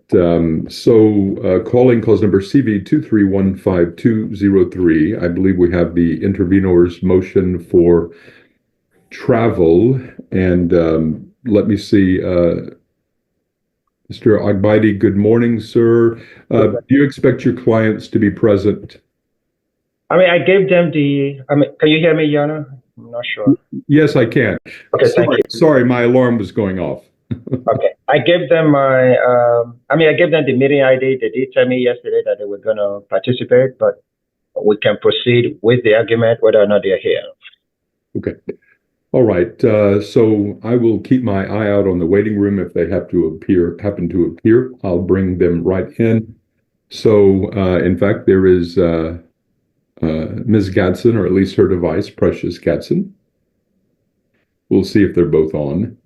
Calling cause number CV2315-203. I believe we have the intervenor's motion for travel. And let me see. Mr. Agbaidi, good morning, sir. Do you expect your clients to be present? I gave them can you hear me, Yana? I'm not sure. Yes, I can. Okay, thank you. Sorry, my alarm was going off. Okay, I gave them I gave them the meeting ID. They did tell me yesterday that they were going to participate, but we can proceed with the argument whether or not they're here. Okay. All right. So I will keep my eye out on the waiting room. If they happen to appear, I'll bring them right in. So, in fact, there is Ms. Gadsden, or at least her device, Precious Gadsden. We'll see if they're both on.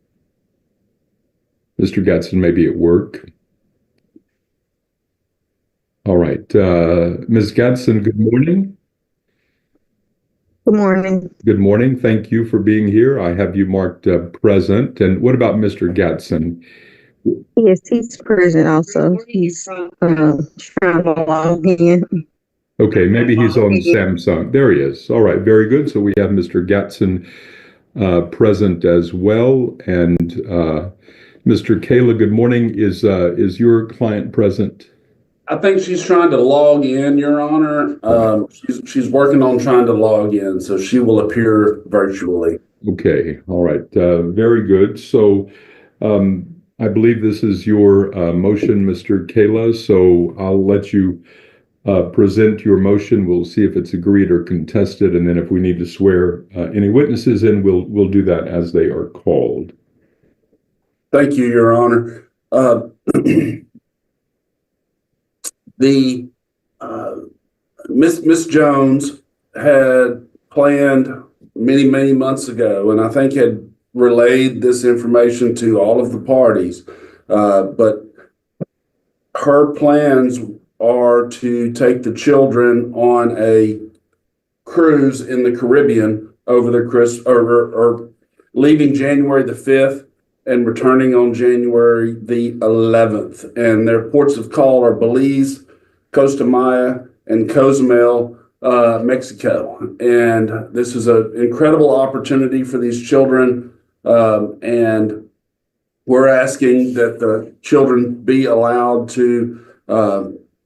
Mr. Gadsden may be at work. All right. Ms. Gadsden, good morning. Good morning. Good morning. Thank you for being here. I have you marked present. And what about Mr. Gadsden? Yes, he's present also. He's trying to log in. Okay, maybe he's on Samsung. There he is. All right, very good. So we have Mr. Gadsden present as well. And Mr. Kayla, good morning. Is your client present? I think she's trying to log in, Your Honor. She's working on trying to log in, so she will appear virtually. Okay, all right, very good. So I believe this is your motion, Mr. Kayla, so I'll let you present your motion. We'll see if it's agreed or contested, and then if we need to swear any witnesses in, we'll do that as they are called. Thank you, Your Honor. Miss Jones had planned many months ago, and I think had relayed this information to all of the parties, but her plans are to take the children on a cruise in the Caribbean over the or leaving January the 5th and returning on January the 11th. And their ports of call are Belize, Costa Maya, and Cozumel, Mexico. And this is an incredible opportunity for these children. And we're asking that the children be allowed to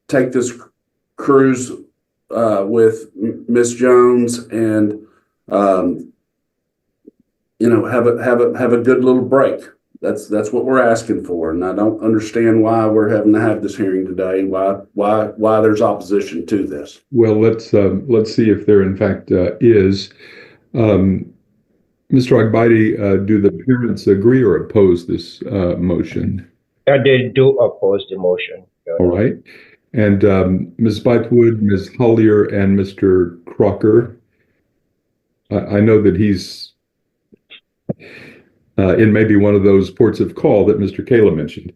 take this cruise with Miss Jones and have a good little break. That's what we're asking for, and I don't understand why we're having to have this hearing today. Why there's opposition to this? Well, let's see if there in fact is. Mr. Agbaidi, do the parents agree or oppose this motion? They do oppose the motion. All right. And Ms. Bythewood, Ms. Hollier, and Mr. Crocker, I know that he's in maybe one of those ports of call that Mr. Kayla mentioned.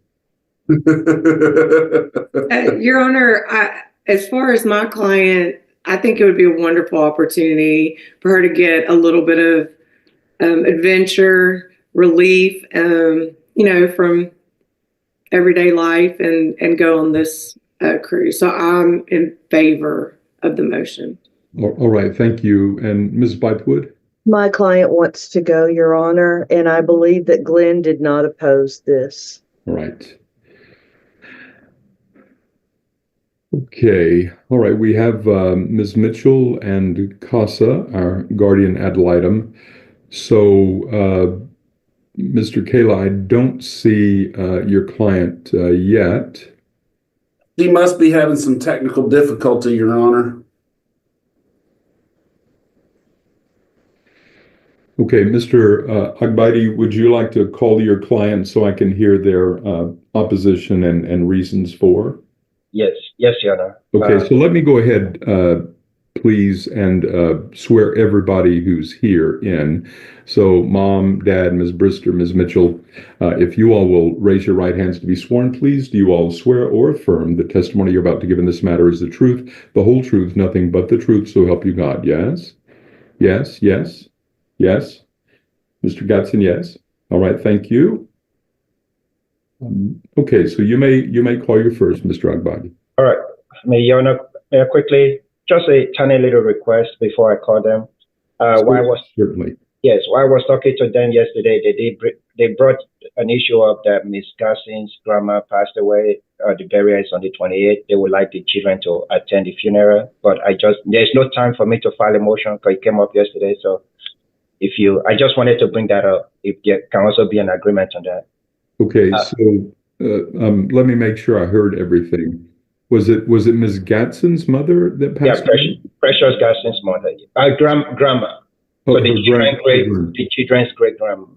Your Honor, as far as my client, I think it would be a wonderful opportunity for her to get a little bit of adventure, relief, from everyday life and go on this cruise. So I'm in favor of the motion. All right. Thank you. And Ms. Bythewood? My client wants to go, Your Honor, and I believe that Glenn did not oppose this. All right. Okay. All right. We have Ms. Mitchell and CASA, our guardian ad litem. So, Mr. Kayla, I don't see your client yet. She must be having some technical difficulty, Your Honor. Okay, Mr. Agbaidi, would you like to call your client so I can hear their opposition and reasons for? Yes, Your Honor. Okay, so let me go ahead, please, and swear everybody who's here in. So Mom, Dad, Ms. Brister, Ms. Mitchell, if you all will raise your right hands to be sworn, please. Do you all swear or affirm the testimony you're about to give in this matter is the truth, the whole truth, nothing but the truth, so help you God? Yes? Yes, yes. Yes. Mr. Gadsden, yes. All right, thank you. Okay, so you may call your first, Mr. Agbadi. All right. Your Honor, may I quickly, just a tiny little request before I call them. Certainly. Yes, while I was talking to them yesterday, they brought an issue up that Miss Garson's grandma passed away. The burial is on the 28th. They would like the children to attend the funeral, but there's no time for me to file a motion because it came up yesterday. So I just wanted to bring that up. If there can also be an agreement on that. Okay, so let me make sure I heard everything. Was it Ms. Gadsden's mother that passed away? Precious Garson's mother, grandma. Oh, So the children's great grandma.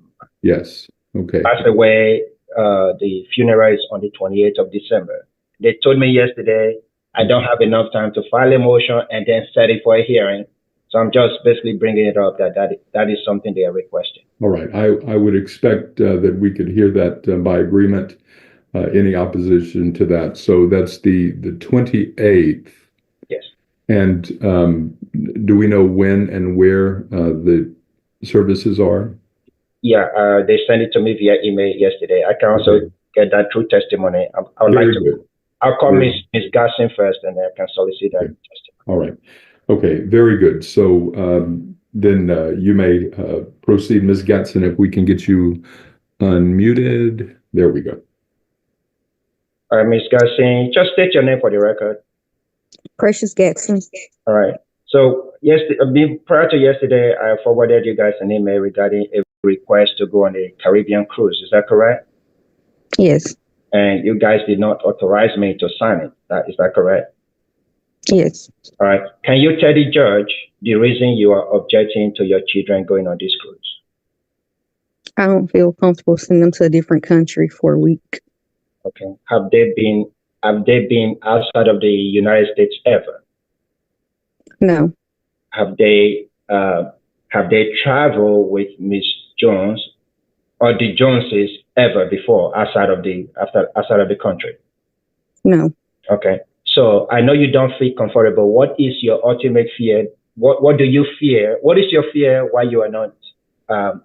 Yes. Okay. Passed away. The funeral is on the 28th of December. They told me yesterday I don't have enough time to file a motion and then set it for a hearing. So I'm just basically bringing it up that is something they are requesting. All right. I would expect that we could hear that by agreement. Any opposition to that? So that's the 28th. Yes. And do we know when and where the services are? Yeah, they sent it to me via email yesterday. I can also get that through testimony. I would like to. I'll call Ms. Garson first, and then I can solicit that testimony. All right. Okay. Very good. So then you may proceed, Ms. Gatson, if we can get you unmuted. There we go. All right, Ms. Garson, just state your name for the record. Precious Gatson. All right. So prior to yesterday, I forwarded you guys an email regarding a request to go on a Caribbean cruise. Is that correct? Yes. And you guys did not authorize me to sign it. Is that correct? Yes. All right. Can you tell the judge the reason you are objecting to your children going on this cruise? I don't feel comfortable sending them to a different country for a week. Okay. Have they been outside of the United States ever? No. Have they traveled with Miss Jones or the Joneses ever before outside of the country? No. Okay. So I know you don't feel comfortable. What is your ultimate fear? What do you fear? What is your fear why you are not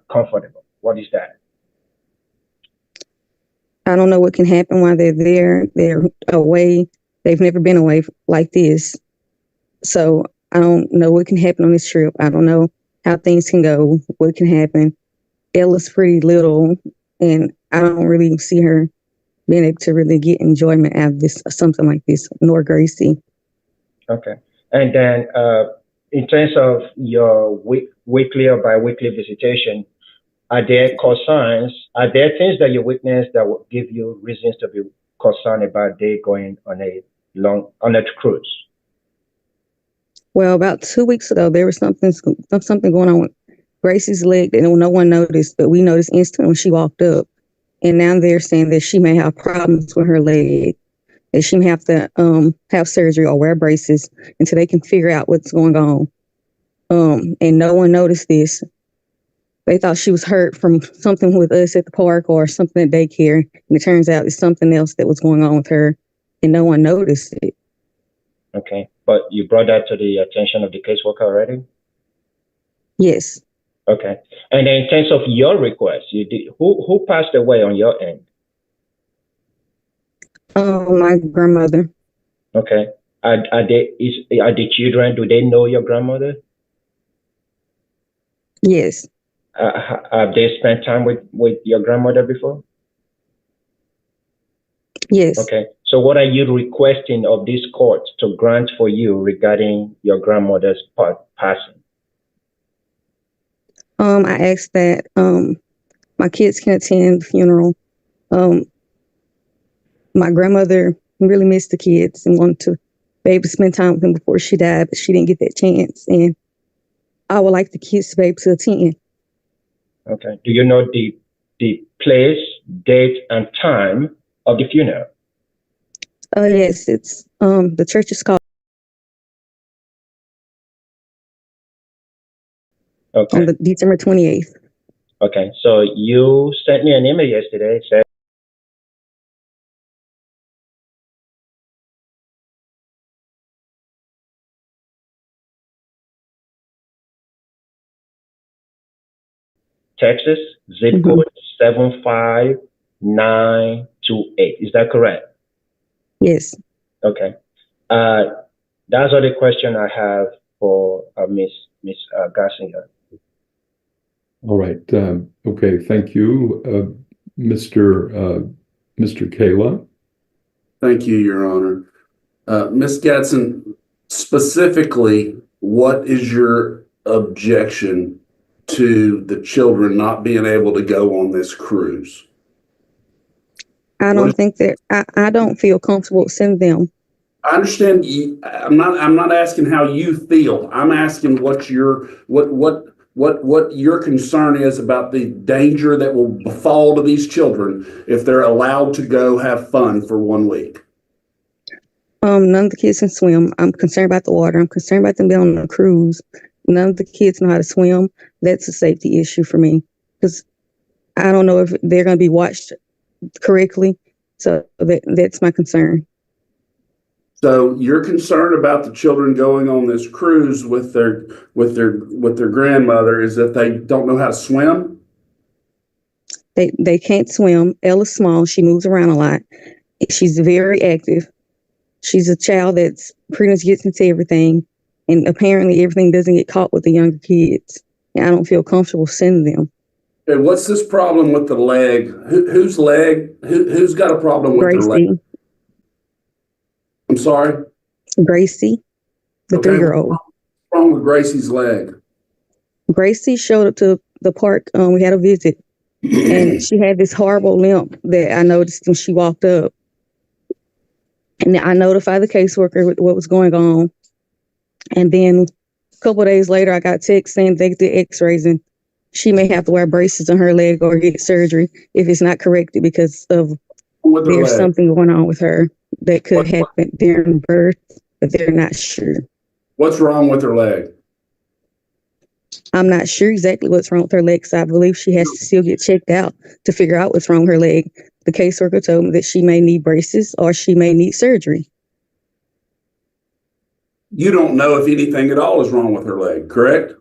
comfortable? What is that? I don't know what can happen while they're there. They're away. They've never been away like this. So I don't know what can happen on this trip. I don't know how things can go, what can happen. Ella's pretty little, and I don't really see her being able to really get enjoyment out of this, something like this, nor Gracie. Okay. And then in terms of your weekly or bi-weekly visitation, are there concerns? Are there things that you witness that will give you reasons to be concerned about they going on a cruise? Well, about 2 weeks ago, there was something going on with Gracie's leg that no one noticed, but we noticed instantly when she walked up. And now they're saying that she may have problems with her leg, that she may have to have surgery or wear braces until they can figure out what's going on. And no one noticed this. They thought she was hurt from something with us at the park or something at daycare. And it turns out it's something else that was going on with her, and no one noticed it. Okay. But you brought that to the attention of the caseworker already? Yes. Okay. And then in terms of your request, who passed away on your end? My grandmother. Okay. Are the children, do they know your grandmother? Yes. Have they spent time with your grandmother before? Yes. Okay. So what are you requesting of this court to grant for you regarding your grandmother's passing? I asked that my kids can attend the funeral. My grandmother really missed the kids and wanted to be able to spend time with them before she died, but she didn't get that chance. And I would like the kids to be able to attend. Okay. Do you know the place, date, and time of the funeral? Yes, it's the church is called on the December 28th. Okay, so you sent me an email yesterday, said Texas, zip code 75922. 28. Is that correct? Yes. Okay. That's all the question I have for Miss Garcia. All right. Okay. Thank you, Mr. Kayla. Thank you, Your Honor. Ms. Gatson, specifically, what is your objection to the children not being able to go on this cruise? I don't think that I don't feel comfortable sending them. I understand. I'm not asking how you feel. I'm asking what your concern is about the danger that will befall to these children if they're allowed to go have fun for 1 week. None of the kids can swim. I'm concerned about the water. I'm concerned about them being on a cruise. None of the kids know how to swim. That's a safety issue for me because I don't know if they're going to be watched correctly. So that's my concern. So you're concerned about the children going on this cruise with their grandmother is that they don't know how to swim? They can't swim. Ella's small. She moves around a lot. She's very active. She's a child that's pretty much gets into everything. And apparently everything doesn't get caught with the younger kids. And I don't feel comfortable sending them. And what's this problem with the leg? Whose leg? Who's got a problem with their leg? Gracie. I'm sorry? Gracie, the 3-year-old. What's wrong with Gracie's leg? Gracie showed up to the park. We had a visit. And she had this horrible limp that I noticed when she walked up. And I notified the caseworker with what was going on. And then a couple of days later, I got text saying they did x-rays and she may have to wear braces on her leg or get surgery if it's not corrected because of there's something going on with her that could happen during birth, but they're not sure. What's wrong with her leg? I'm not sure exactly what's wrong with her leg, so I believe she has to still get checked out to figure out what's wrong with her leg. The caseworker told me that she may need braces or she may need surgery. You don't know if anything at all is wrong with her leg, correct?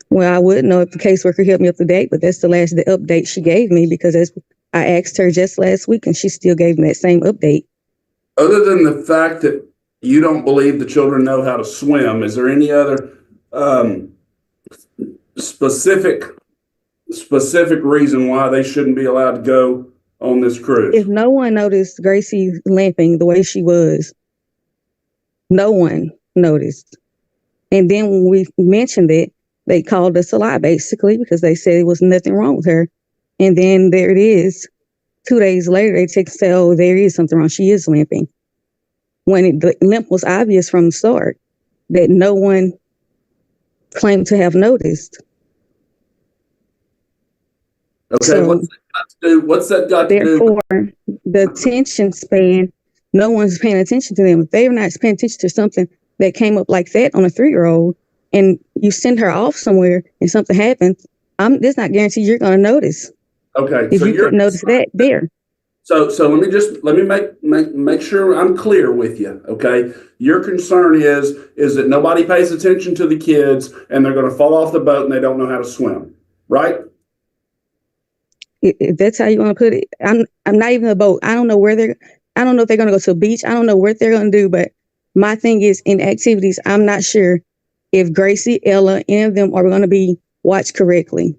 Well, I wouldn't know if the caseworker helped me up to date, but that's the update she gave me because I asked her just last week and she still gave me that same update. Other than the fact that you don't believe the children know how to swim, is there any other specific reason why they shouldn't be allowed to go on this cruise? If no one noticed Gracie limping the way she was, no one noticed. And then when we mentioned it, they called us a lie, basically, because they said there was nothing wrong with her. And then there it is. 2 days later, they text say, oh, there is something wrong. She is limping. When the limp was obvious from the start that no one claimed to have noticed. Okay, So, what's that got to do? Therefore, the attention span, no one's paying attention to them. If they're not paying attention to something that came up like that on a 3-year-old, and you send her off somewhere and something happens, it's not guaranteed you're going to notice. Okay, if so you couldn't notice that there. So let me make sure I'm clear with you. Okay, your concern is that nobody pays attention to the kids and they're going to fall off the boat and they don't know how to swim, right? If that's how you want to put it, I'm not even a boat. I don't know if they're going to go to a beach. I don't know what they're going to do. But my thing is in activities, I'm not sure if Gracie, Ella, any of them are going to be watched correctly.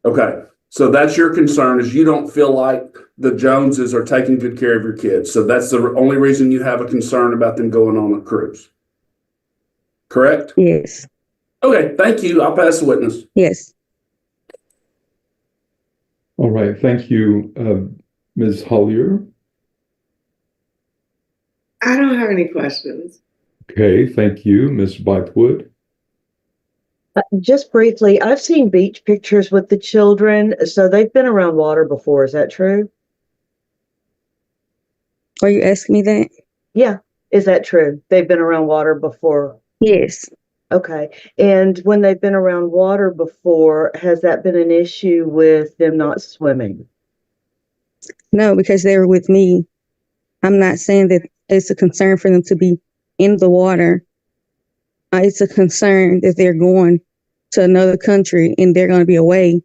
Okay. So that's your concern is you don't feel like the Joneses are taking good care of your kids. So that's the only reason you have a concern about them going on a cruise. Correct? Yes. Okay. Thank you. I'll pass the witness. Yes. All right. Thank you, Ms. Hollier. I don't have any questions. Okay. Thank you, Ms. Bythewood. Just briefly, I've seen beach pictures with the children, so they've been around water before. Is that true? Are you asking me that? Yeah. Is that true? They've been around water before? Yes. Okay. And when they've been around water before, has that been an issue with them not swimming? No, because they were with me. I'm not saying that it's a concern for them to be in the water. It's a concern that they're going to another country and they're going to be away.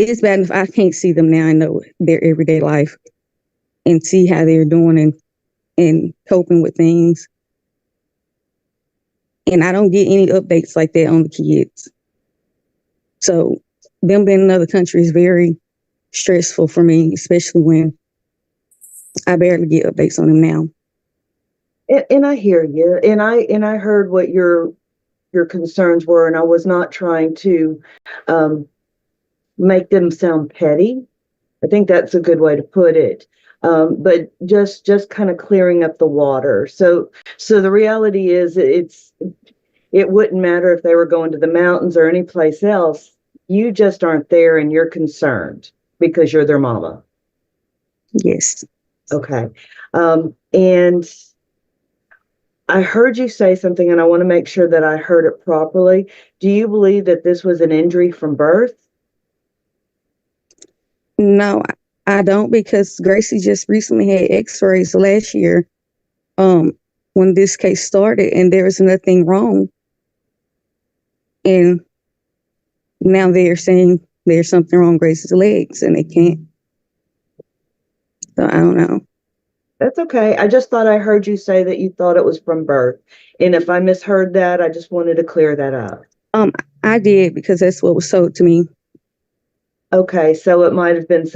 it's bad if I can't see them now and know their everyday life and see how they're doing and coping with things. And I don't get any updates like that on the kids. So them being in another country is very stressful for me, especially when I barely get updates on them now. And I hear you, and I heard what your concerns were, and I was not trying to make them sound petty. I think that's a good way to put it. But just kind of clearing up the water. So the reality is, it wouldn't matter if they were going to the mountains or any place else. You just aren't there, and you're concerned because you're their mama. Yes. Okay. And I heard you say something, and I want to make sure that I heard it properly. Do you believe that this was an injury from birth? No, I don't, because Gracie just recently had x-rays last year when this case started, and there was nothing wrong. And now they're saying there's something wrong with Gracie's legs, and they can't. So I don't know. That's okay. I just thought I heard you say that you thought it was from birth. And if I misheard that, I just wanted to clear that up. I did, because that's what was told to me. Okay, so it might have been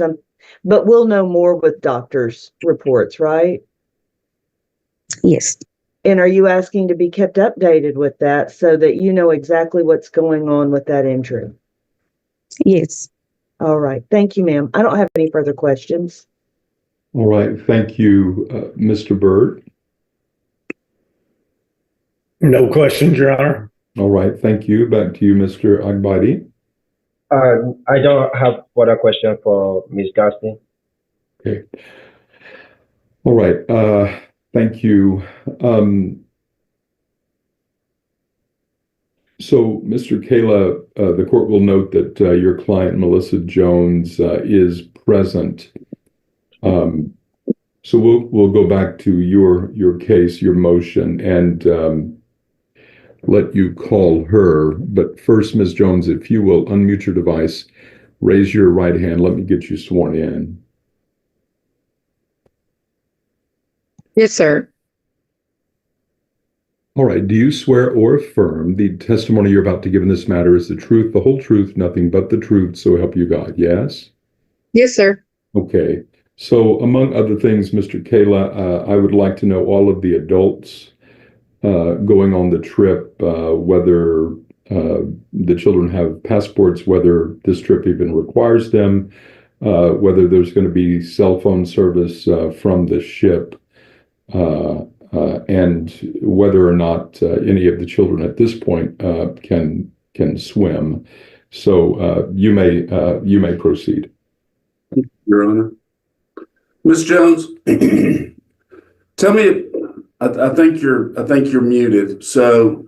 but we'll know more with doctors' reports, right? Yes. And are you asking to be kept updated with that so that you know exactly what's going on with that injury? Yes. All right. Thank you, ma'am. I don't have any further questions. All right. Thank you, Mr. Bird. No questions, Your Honor. All right. Thank you. Back to you, Mr. Agbadi. I don't have further question for Ms. Gaston. Okay. All right. Thank you. So, Mr. Kayla, the court will note that your client, Melissa Jones, is present. So we'll go back to your case, your motion, and let you call her. But first, Ms. Jones, if you will unmute your device, raise your right hand. Let me get you sworn in. Yes, sir. All right. Do you swear or affirm the testimony you're about to give in this matter is the truth, the whole truth, nothing but the truth, so help you God? Yes? Yes, sir. Okay. So among other things, Mr. Kayla, I would like to know all of the adults going on the trip, whether the children have passports, whether this trip even requires them, whether there's going to be cell phone service from the ship, and whether or not any of the children at this point can swim. So you may proceed. Your Honor. Ms. Jones, tell me, I think you're muted. So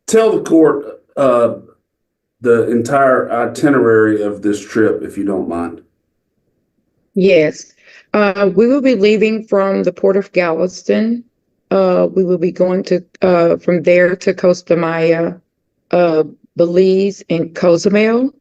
tell the court the entire itinerary of this trip, if you don't mind. Yes. We will be leaving from the port of Galveston. We will be going to from there to Costa Maya, Belize, and Cozumel.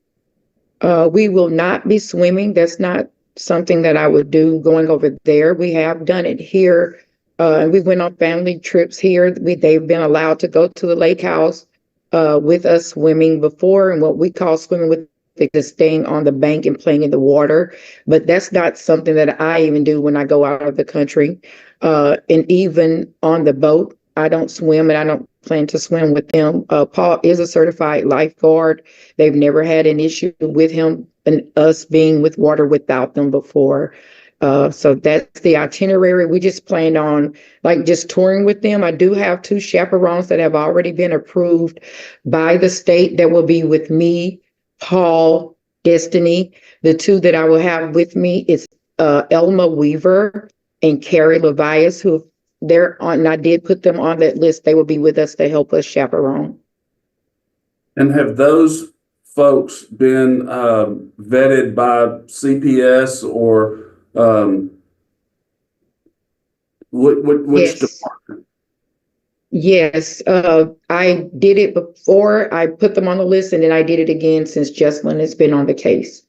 We will not be swimming. That's not something that I would do going over there. We have done it here. We went on family trips here. They've been allowed to go to the lake house with us swimming before, and what we call swimming with just staying on the bank and playing in the water. But that's not something that I even do when I go out of the country. And even on the boat, I don't swim, and I don't plan to swim with them. Paul is a certified lifeguard. They've never had an issue with him and us being with water without them before. So that's the itinerary. We just planned on just touring with them. I do have 2 chaperones that have already been approved by the state that will be with me, Paul, Destiny. The 2 that I will have with me is Elma Weaver and Carrie Levias, who they're on, and I did put them on that list. They will be with us to help us chaperone. And have those folks been vetted by CPS or which Yes. department? Yes, I did it before. I put them on the list, and then I did it again since Jesselyn has been on the case.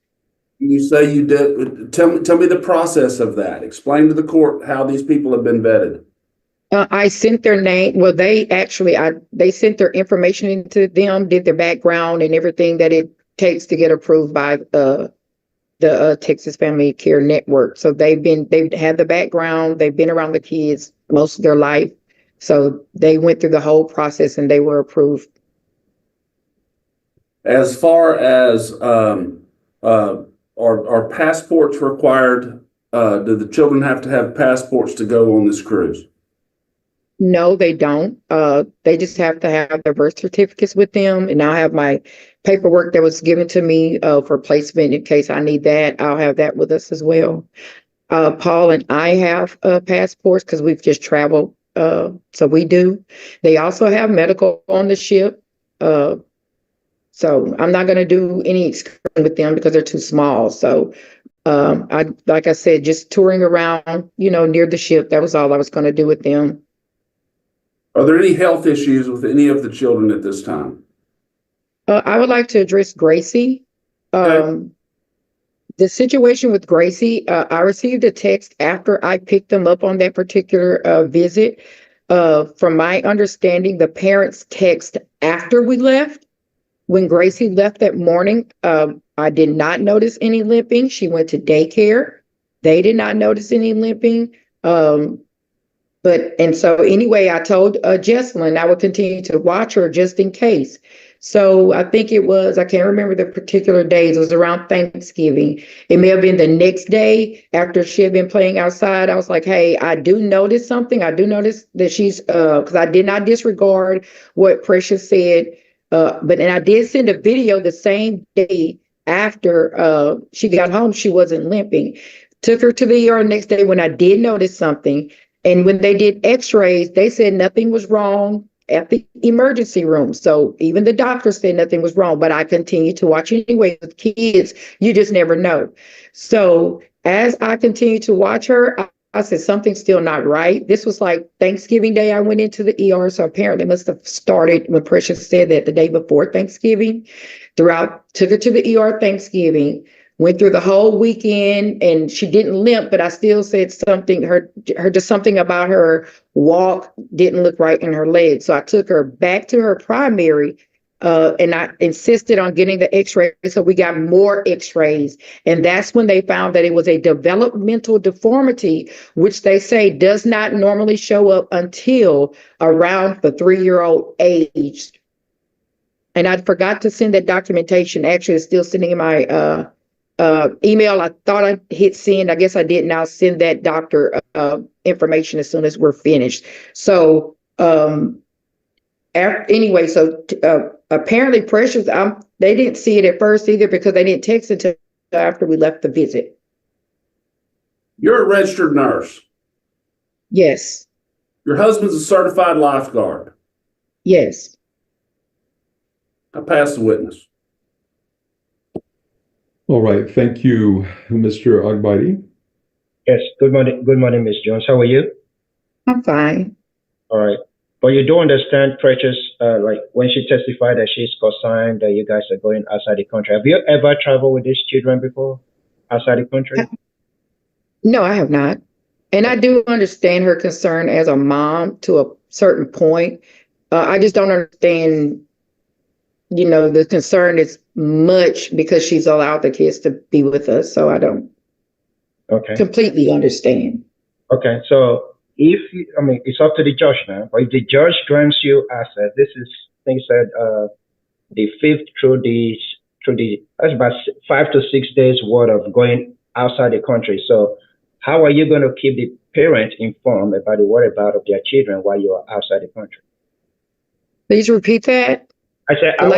You say you did. Tell me the process of that. Explain to the court how these people have been vetted. I sent their name. Well, they sent their information into them, did their background and everything that it takes to get approved by the Texas Family Care Network. So they've had the background. They've been around the kids most of their life. So they went through the whole process and they were approved. As far as are passports required? Do the children have to have passports to go on this cruise? No, they don't. They just have to have their birth certificates with them. And I have my paperwork that was given to me for placement in case I need that. I'll have that with us as well. Paul and I have passports because we've just traveled. So we do. They also have medical on the ship. So I'm not going to do any excursion with them because they're too small. So like I said, just touring around, near the ship. That was all I was going to do with them. Are there any health issues with any of the children at this time? I would like to address Gracie. Okay. The situation with Gracie, I received a text after I picked them up on that particular visit. From my understanding, the parents text after we left. When Gracie left that morning, I did not notice any limping. She went to daycare. They did not notice any limping. So anyway, I told Jesselyn I would continue to watch her just in case. So I think I can't remember the particular days. It was around Thanksgiving. It may have been the next day after she had been playing outside. I was like, hey, I do notice something. I do notice that she's, because I did not disregard what Precious said. And I did send a video the same day after she got home. She wasn't limping. Took her to the ER the next day when I did notice something. And when they did x-rays, they said nothing was wrong at the emergency room. So even the doctor said nothing was wrong, but I continued to watch anyway. With kids, you just never know. So as I continued to watch her, I said, something's still not right. This was like Thanksgiving Day. I went into the ER. So apparently it must have started when Precious said that the day before Thanksgiving. Took her to the ER Thanksgiving. Went through the whole weekend and she didn't limp, but I still said something, just something about her walk didn't look right in her legs. So I took her back to her primary and I insisted on getting the x-ray. So we got more x-rays. And that's when they found that it was a developmental deformity, which they say does not normally show up until around the 3-year-old age. And I forgot to send that documentation. Actually, it's still sitting in my email. I thought I hit send. I guess I didn't. I'll send that doctor information as soon as we're finished. So anyway, so apparently Precious, they didn't see it at first either because they didn't text until after we left the visit. You're a registered nurse. Yes. Your husband's a certified lifeguard. Yes. I pass the witness. All right. Thank you, Mr. Agbaidi. Yes. Good morning. Good morning, Ms. Jones. How are you? I'm fine. All right. But you do understand, Precious, like when she testified that she's co-signed that you guys are going outside the country. Have you ever traveled with these children before outside the country? No, I have not. And I do understand her concern as a mom to a certain point. I just don't understand, the concern is much because she's allowed the kids to be with us. So I don't completely understand. Okay. So it's up to the judge now, but if the judge grants you access, this is things that the 5th through that's about 5 to 6 days worth of going outside the country. So how are you going to keep the parents informed about the whereabouts of their children while you are outside the country? Please repeat that. I said, how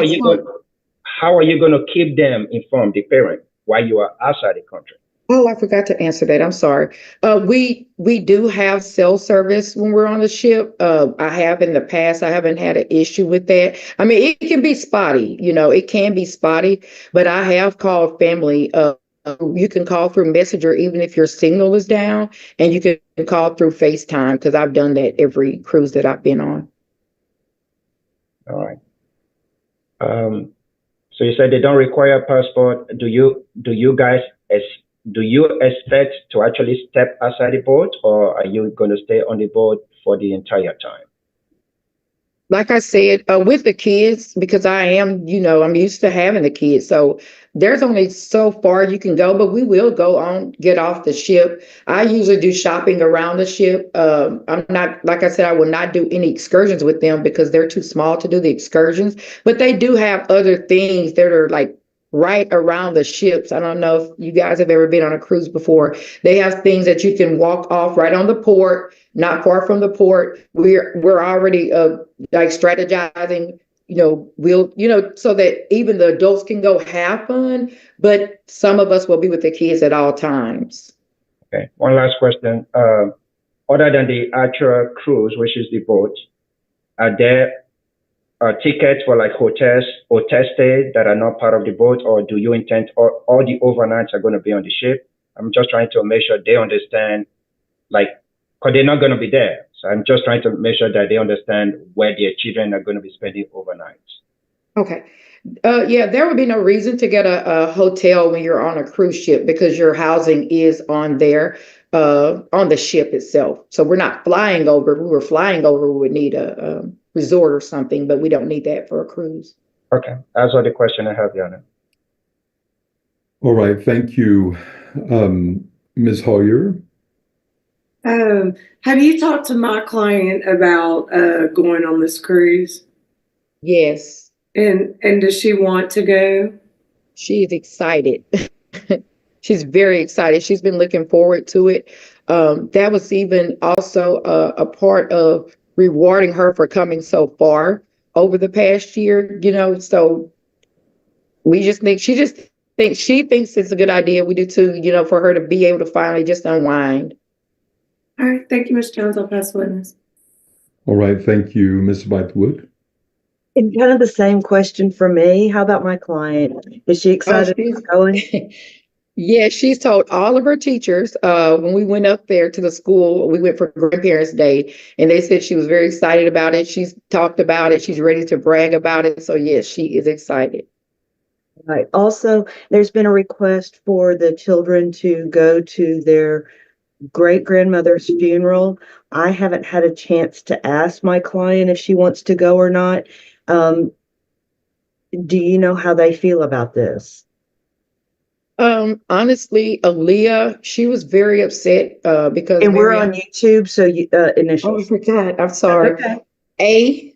are you going to keep them informed, the parent, while you are outside the country? Oh, I forgot to answer that. I'm sorry. We do have cell service when we're on the ship. I have in the past. I haven't had an issue with that. I mean, it can be spotty, it can be spotty, but I have called family. You can call through Messenger even if your signal is down, and you can call through FaceTime because I've done that every cruise that I've been on. All right. So you said they don't require a passport. Do you guys do you expect to actually step outside the boat, or are you going to stay on the boat for the entire time? Like I said, with the kids, because I am, I'm used to having the kids. So there's only so far you can go, but we will go on, get off the ship. I usually do shopping around the ship. I'm not, like I said, I will not do any excursions with them because they're too small to do the excursions. But they do have other things that are like right around the ships. I don't know if you guys have ever been on a cruise before. They have things that you can walk off right on the port, not far from the port. We're already like strategizing, so that even the adults can go have fun, but some of us will be with the kids at all times. Okay. One last question. Other than the actual cruise, which is the boat, are there tickets for like hotel stay that are not part of the boat, or do you intend all the overnights are going to be on the ship? I'm just trying to make sure they understand, like, because they're not going to be there. So I'm just trying to make sure that they understand where their children are going to be spending overnights. Okay. Yeah, there would be no reason to get a hotel when you're on a cruise ship because your housing is on there, on the ship itself. So we're not flying over. If we were flying over, we would need a resort or something, but we don't need that for a cruise. Okay. That's all the question I have, Yana. All right. Thank you. Ms. Hoyer? Have you talked to my client about going on this cruise? Yes. And does she want to go? She is excited. She's very excited. She's been looking forward to it. That was even also a part of rewarding her for coming so far over the past year, so we just think she thinks it's a good idea. We do too, for her to be able to finally just unwind. All right. Thank you, Ms. Jones. I'll pass the witness. All right. Thank you, Ms. Bythewood. And kind of the same question for me. How about my client? Is she excited about going? Yeah, she's told all of her teachers when we went up there to the school, we went for Grandparents' Day, and they said she was very excited about it. She's talked about it. She's ready to brag about it. So, yes, she is excited. Right. Also, there's been a request for the children to go to their great-grandmother's funeral. I haven't had a chance to ask my client if she wants to go or not. Do you know how they feel about this? Honestly, Aaliyah, she was very upset because we're on YouTube, so you initially. Oh, I forgot. I'm sorry. Okay.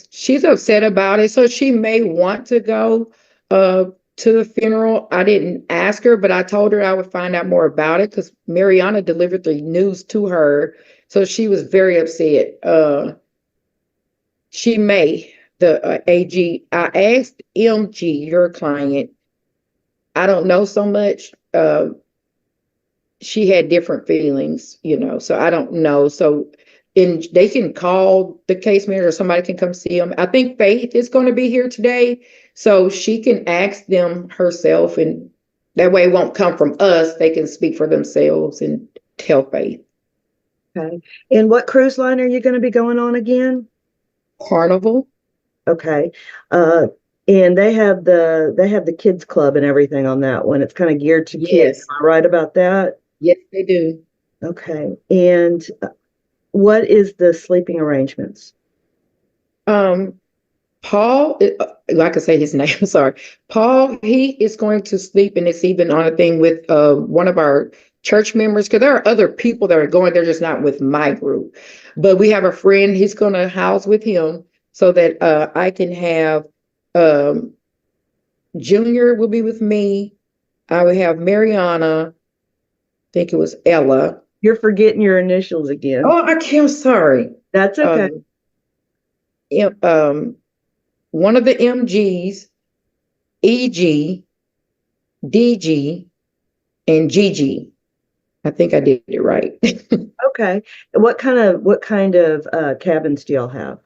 She's upset about it, so she may want to go to the funeral. I didn't ask her, but I told her I would find out more about it because Mariana delivered the news to her, so she was very upset. She may. The AG, I asked MG, your client. I don't know so much. She had different feelings, so I don't know. So they can call the case manager or somebody can come see them. I think Faith is going to be here today, so she can ask them herself, and that way it won't come from us. They can speak for themselves and tell Faith. Okay. And what cruise line are you going to be going on again? Carnival. Okay. And they have the kids club and everything on that one. It's kind of geared to kids. Am I right about that? Yes, they do. Okay. And what is the sleeping arrangements? Paul, like I say his name, I'm sorry. Paul, he is going to sleep, and it's even on a thing with one of our church members, because there are other people that are going, they're just not with my group. But we have a friend, he's going to house with him so that I can have Junior will be with me. I will have Mariana, I think it was Ella. You're forgetting your initials again. Oh, I'm sorry. That's okay. One of the MGs, EG, DG, and GG. I think I did it right. Okay. What kind of cabins do y'all have?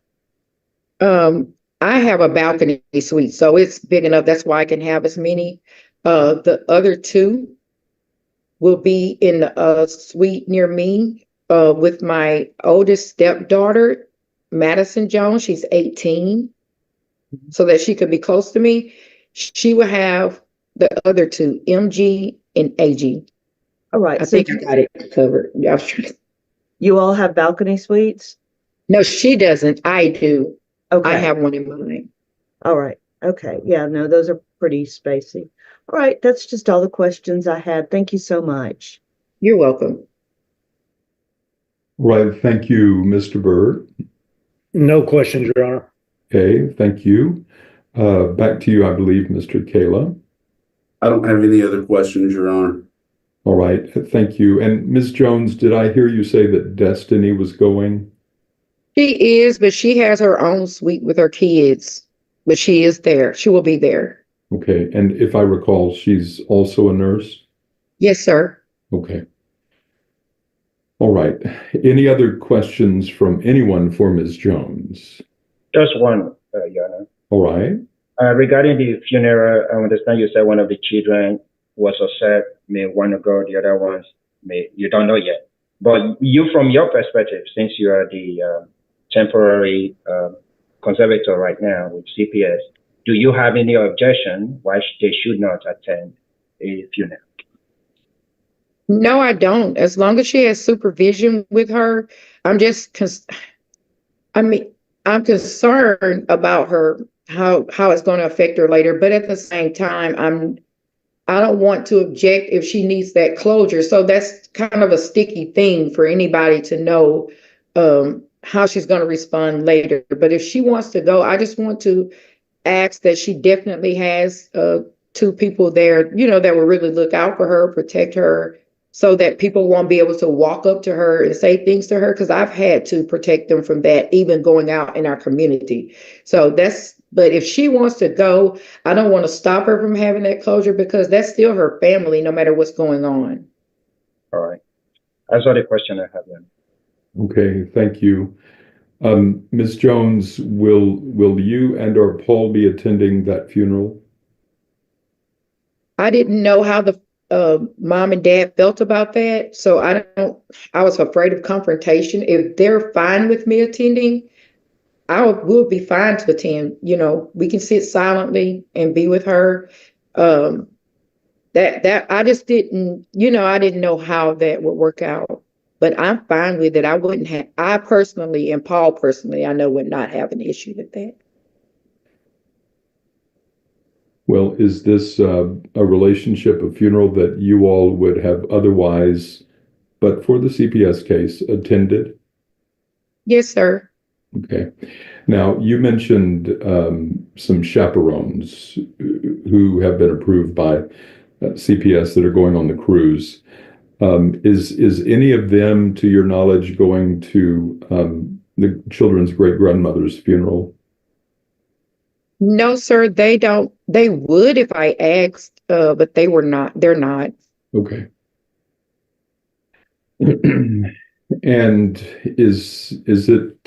I have a balcony suite, so it's big enough. That's why I can have as many. The other two will be in a suite near me with my oldest stepdaughter, Madison Jones. She's 18. so that she could be close to me. She will have the other two, MG and AG. All right. I So think I got it covered. I was trying to- you all have balcony suites? No, she doesn't. I do. Okay. I have one in mind. All right. Okay. Yeah, no, those are pretty spacey. All right. That's just all the questions I had. Thank you so much. You're welcome. Right. Thank you, Mr. Byrd. No questions, Your Honor. Okay. Thank you. Back to you, I believe, Mr. Kayla. I don't have any other questions, Your Honor. All right. Thank you. And Ms. Jones, did I hear you say that Destiny was going? She is, but she has her own suite with her kids. But she is there. She will be there. Okay. And if I recall, she's also a nurse? Yes, sir. Okay. All right. Any other questions from anyone for Ms. Jones? Just one, Your Honor. All right. Regarding the funeral, I understand you said one of the children was upset, may want to go, the other ones you don't know yet. But you, from your perspective, since you are the temporary conservator right now with CPS, do you have any objection why they should not attend a funeral? No, I don't. As long as she has supervision with her, I'm concerned about her, how it's going to affect her later. But at the same time, I don't want to object if she needs that closure. So that's kind of a sticky thing for anybody to know how she's going to respond later. But if she wants to go, I just want to ask that she definitely has two people there, that will really look out for her, protect her, so that people won't be able to walk up to her and say things to her, because I've had to protect them from that, even going out in our community. But if she wants to go, I don't want to stop her from having that closure, because that's still her family, no matter what's going on. All right. That's all the question I have then. Okay. Thank you. Ms. Jones, will you and or Paul be attending that funeral? I didn't know how the mom and dad felt about that. So I was afraid of confrontation. If they're fine with me attending, will be fine to attend. We can sit silently and be with her. That I just didn't, I didn't know how that would work out. But I'm fine with it. I personally, and Paul personally, I know would not have an issue with that. Well, is this a relationship, a funeral that you all would have otherwise, but for the CPS case, attended? Yes, sir. Okay. Now, you mentioned some chaperones who have been approved by CPS that are going on the cruise. Is any of them, to your knowledge, going to the children's great-grandmother's funeral? No, sir, they don't. They would if I asked, but they were not. They're not. Okay. And is it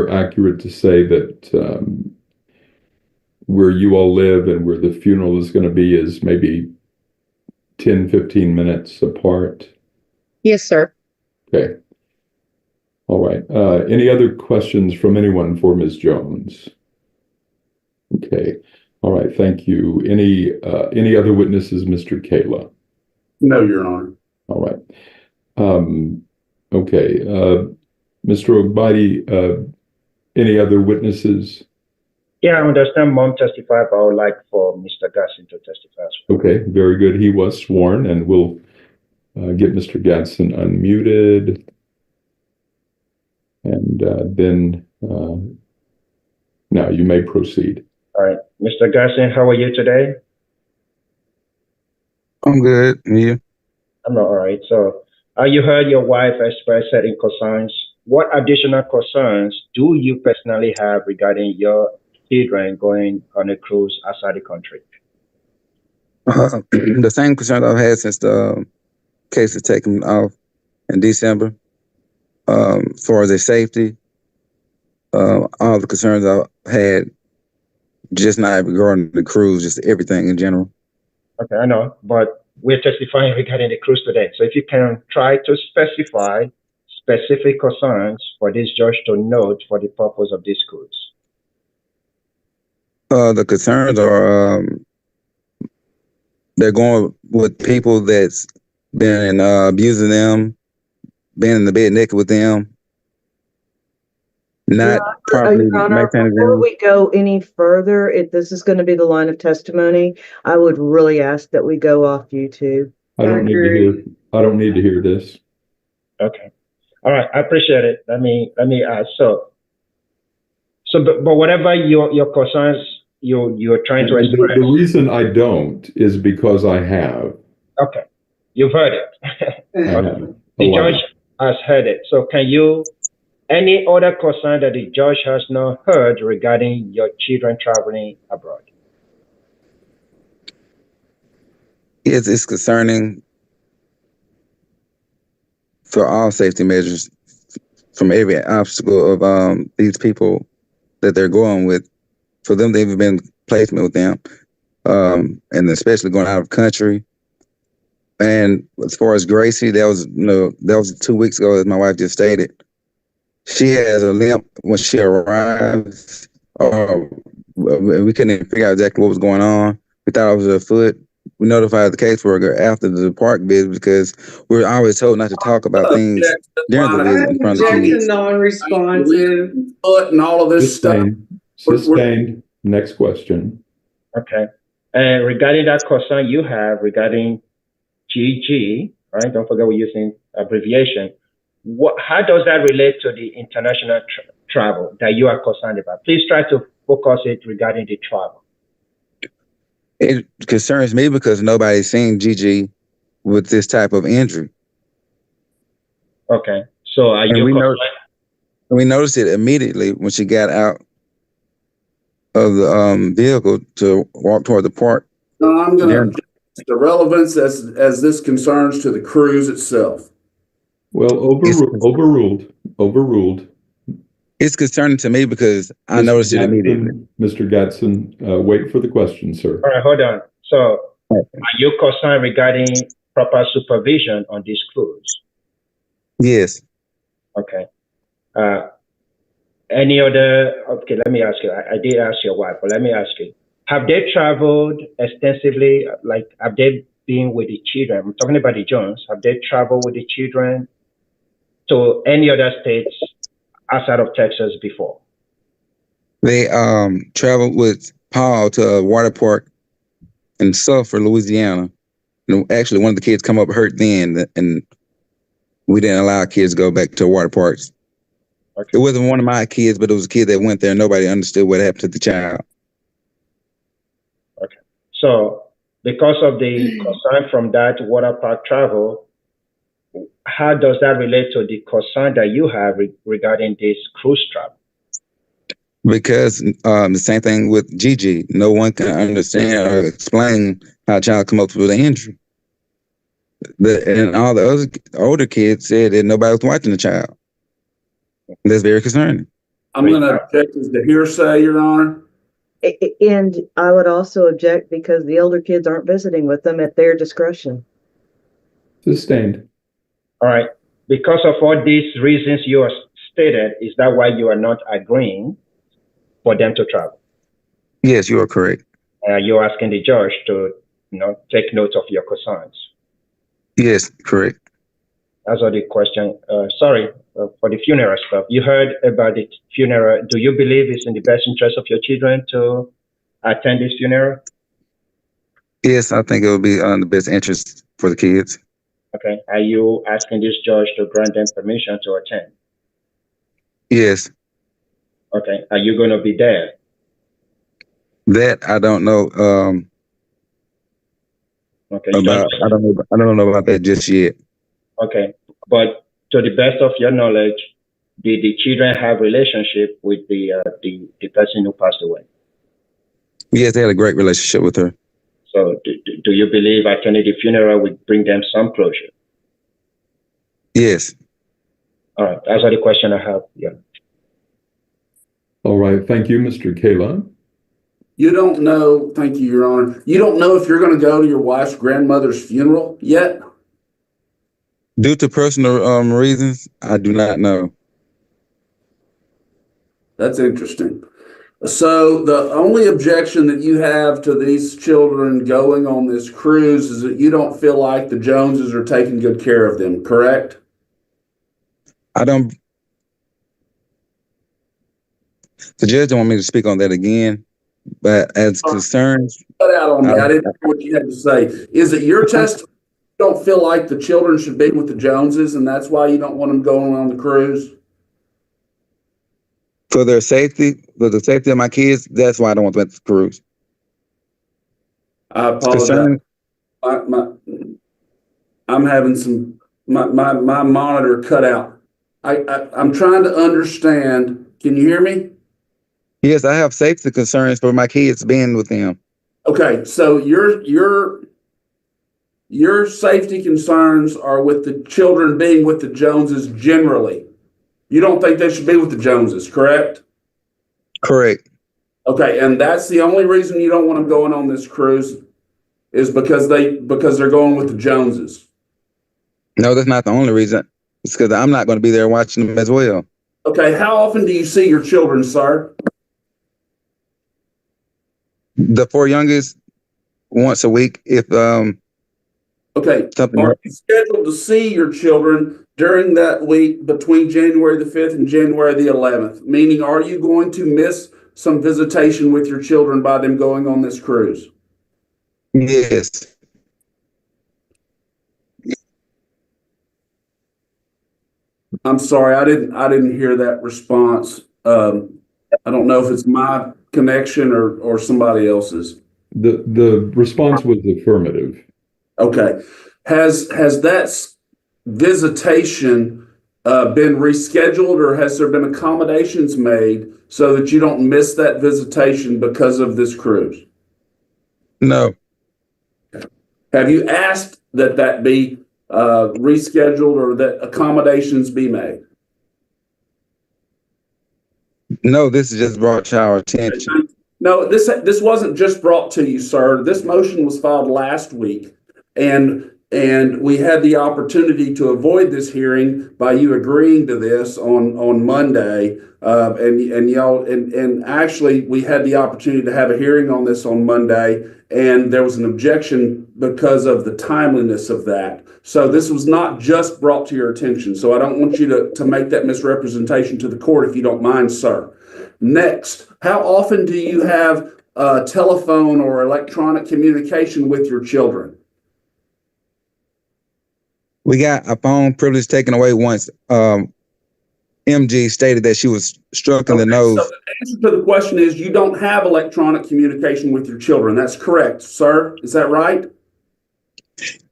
accurate to say that where you all live and where the funeral is going to be is maybe 10, 15 minutes apart? Yes, sir. Okay. All right. Any other questions from anyone for Ms. Jones? Okay. All right. Thank you. Any other witnesses, Mr. Kayla? No, Your Honor. All right. Okay. Mr. Ogbadi, any other witnesses? Yeah, I understand mom testified, but I would like for Mr. Gasson to testify as well. Okay, very good. He was sworn, and we'll get Mr. Gasson unmuted. And then now you may proceed. All right. Mr. Gasson, how are you today? I'm good. And you? I'm not all right. So you heard your wife express certain concerns. What additional concerns do you personally have regarding your children going on a cruise outside the country? The same concern I've had since the case was taken off in December. For their safety, all the concerns I've had, just not regarding the cruise, just everything in general. Okay, I know, but we're testifying regarding the cruise today. So if you can try to specify specific concerns for this judge to note for the purpose of this cruise. The concerns are they're going with people that's been abusing them, being in the bed naked with them, not properly Your Honor, maintaining before them. we go any further, if this is going to be the line of testimony, I would really ask that we go off YouTube. I don't need to hear. I don't need to hear this. Okay. All right. I appreciate it. Let me ask. But whatever your concerns you're trying to express. The reason I don't is because I have. Okay. You've heard it. Okay. The judge has heard it. So any other concern that the judge has not heard regarding your children traveling abroad? It's concerning for all safety measures from every obstacle of these people that they're going with, for them to even been placement with them, and especially going out of country. And as far as Gracie, that was 2 weeks ago, as my wife just stated. She has a limp when she arrives. We couldn't even figure out exactly what was going on. We thought it was her foot. We notified the caseworker after the park visit because we were always told not to talk about things during the visit in front of the kids. Non-responsive. Foot and all of this stuff. Sustained. Next question. Okay. And regarding that concern you have regarding GG, right? Don't forget we're using abbreviation. How does that relate to the international travel that you are concerned about? Please try to focus it regarding the travel. It concerns me because nobody's seen Gigi with this type of injury. Okay. So are you concerned? We noticed it immediately when she got out of the vehicle to walk toward the park. No, I'm going to object to the relevance as this concerns to the cruise itself. Well, overruled. It's concerning to me because I noticed it immediately. Mr. Gatson, wait for the question, sir. All right, hold on. So are you concerned regarding proper supervision on this cruise? Yes. Okay. Okay, let me ask you. I did ask your wife, but let me ask you. Have they traveled extensively? Like, have they been with the children? I'm talking about the Jones. Have they traveled with the children to any other states outside of Texas before? They traveled with Paul to a water park in Sulphur, Louisiana. And actually, one of the kids come up hurt then, and we didn't allow kids to go back to water parks. Okay. It wasn't one of my kids, but it was a kid that went there. Nobody understood what happened to the child. Okay. So because of the concern from that water park travel, how does that relate to the concern that you have regarding this cruise travel? Because the same thing with Gigi. No one can understand or explain how a child come up with an injury. And all the other older kids said that nobody was watching the child. That's very concerning. I'm going to object as the hearsay, Your Honor. And I would also object because the older kids aren't visiting with them at their discretion. Sustained. All right. Because of all these reasons you have stated, is that why you are not agreeing for them to travel? Yes, you are correct. You're asking the judge to, take note of your concerns. Yes, correct. That's all the question. Sorry for the funeral stuff. You heard about the funeral. Do you believe it's in the best interest of your children to attend this funeral? Yes, I think it would be in the best interest for the kids. Okay. Are you asking this judge to grant them permission to attend? Yes. Okay. Are you going to be there? That I don't know. Okay. I don't know about that just yet. Okay. But to the best of your knowledge, did the children have relationship with the person who passed away? Yes, they had a great relationship with her. So do you believe attending the funeral would bring them some closure? Yes. All right. That's all the question I have. Yeah. All right. Thank you, Mr. Kayla. You don't know, thank you, Your Honor. You don't know if you're going to go to your wife's grandmother's funeral yet? Due to personal reasons, I do not know. That's interesting. So the only objection that you have to these children going on this cruise is that you don't feel like the Joneses are taking good care of them, correct? I don't. The judge don't want me to speak on that again, but as concerns, Cut out on me. I didn't hear what you had to say. Is it your testimony you don't feel like the children should be with the Joneses, and that's why you don't want them going on the cruise? for their safety, for the safety of my kids, that's why I don't want them to cruise. I apologize. Concerning, I'm having some my monitor cut out. I'm trying to understand. Can you hear me? yes, I have safety concerns for my kids being with them. Okay, so your safety concerns are with the children being with the Joneses generally. You don't think they should be with the Joneses, correct? Correct. Okay, and that's the only reason you don't want them going on this cruise is because they're going with the Joneses. No, that's not the only reason. It's because I'm not going to be there watching them as well. Okay, how often do you see your children, sir? The four youngest, once a week. If Okay, something, are you scheduled to see your children during that week between January the 5th and January the 11th? Meaning, are you going to miss some visitation with your children by them going on this cruise? yes. I'm sorry, I didn't hear that response. I don't know if it's my connection or somebody else's. The response was affirmative. Okay. Has that visitation been rescheduled, or has there been accommodations made so that you don't miss that visitation because of this cruise? No. Have you asked that be rescheduled or that accommodations be made? No, this is just brought to our attention. No, this wasn't just brought to you, sir. This motion was filed last week, and we had the opportunity to avoid this hearing by you agreeing to this on Monday, and actually we had the opportunity to have a hearing on this on Monday, and there was an objection because of the timeliness of that. So this was not just brought to your attention. So I don't want you to make that misrepresentation to the court, if you don't mind, sir. Next, how often do you have telephone or electronic communication with your children? We got a phone privilege taken away once. MG stated that she was struck in the nose. So the answer to the question is you don't have electronic communication with your children. That's correct, sir. Is that right?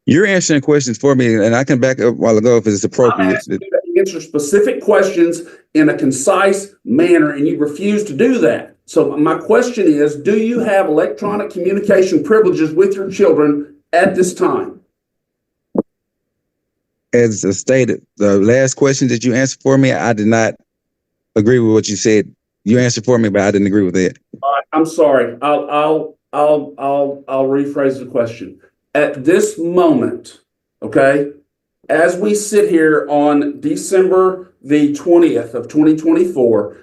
You're answering questions for me, and I can back up a while ago if it's appropriate. I'm asking you to answer specific questions in a concise manner, and you refuse to do that. So my question is, do you have electronic communication privileges with your children at this time? As stated, the last question that you answered for me, I did not agree with what you said. You answered for me, but I didn't agree with it. All right, I'm sorry. I'll rephrase the question. At this moment, okay, as we sit here on December the 20th of 2024,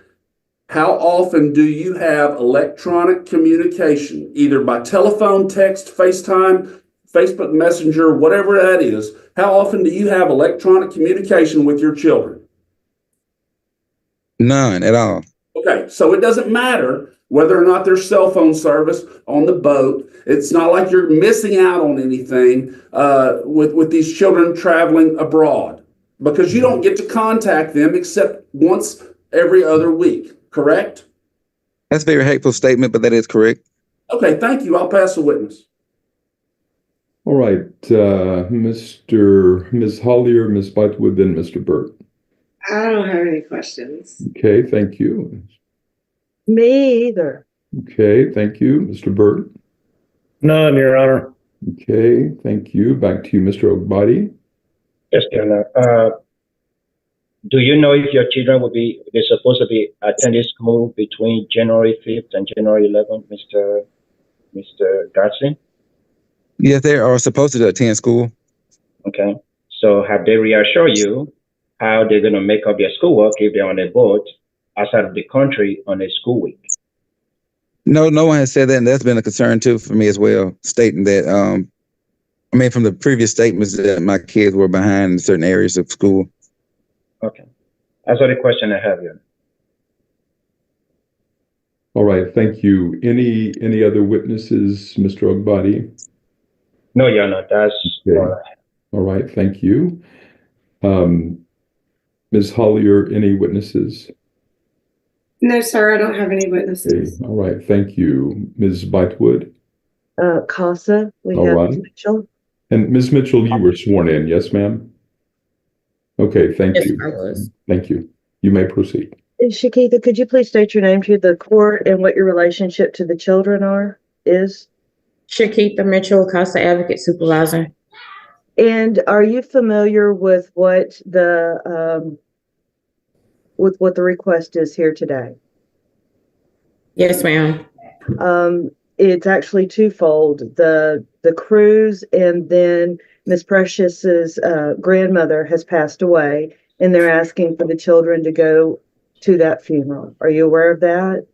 how often do you have electronic communication, either by telephone, text, FaceTime, Facebook Messenger, whatever that is? How often do you have electronic communication with your children? None at all. Okay, so it doesn't matter whether or not there's cell phone service on the boat. It's not like you're missing out on anything with these children traveling abroad, because you don't get to contact them except once every other week, correct? That's a very hateful statement, but that is correct. Okay, thank you. I'll pass the witness. All right, Ms. Hollier, Ms. Bythewood, then Mr. Burt. I don't have any questions. Okay, thank you. Me either. Okay, thank you, Mr. Burt. None, Your Honor. Okay, thank you. Back to you, Mr. Ogbadi. Yes, Your Honor. Do you know if your children they're supposed to be attending school between January 5th and January 11th, Mr. Garson? Yes, they are supposed to attend school. Okay. So have they reassured you how they're going to make up their schoolwork if they're on a boat outside of the country on a school week? No, no one has said that, and that's been a concern too for me as well, stating that, from the previous statements that my kids were behind in certain areas of school. Okay. That's all the question I have here. All right, thank you. Any other witnesses, Mr. Ogbadi? No, Your Honor, that's Okay. all I have. All right, thank you. Ms. Hollier, any witnesses? No, sir, I don't have any Okay, witnesses. all right, thank you. Ms. Bytewood? CASA, we All have right. Ms. Mitchell. And Ms. Mitchell, you were sworn in, yes, ma'am? Okay, thank Yes, you. I was. Thank you. You may proceed. Shakitha, could you please state your name to the court and what your relationship to the children is? Shakitha Mitchell, CASA Advocate Supervisor. And are you familiar with what the request is here today? Yes, ma'am. It's actually twofold. The cruise, and then Miss Precious's grandmother has passed away, and they're asking for the children to go to that funeral. Are you aware of that?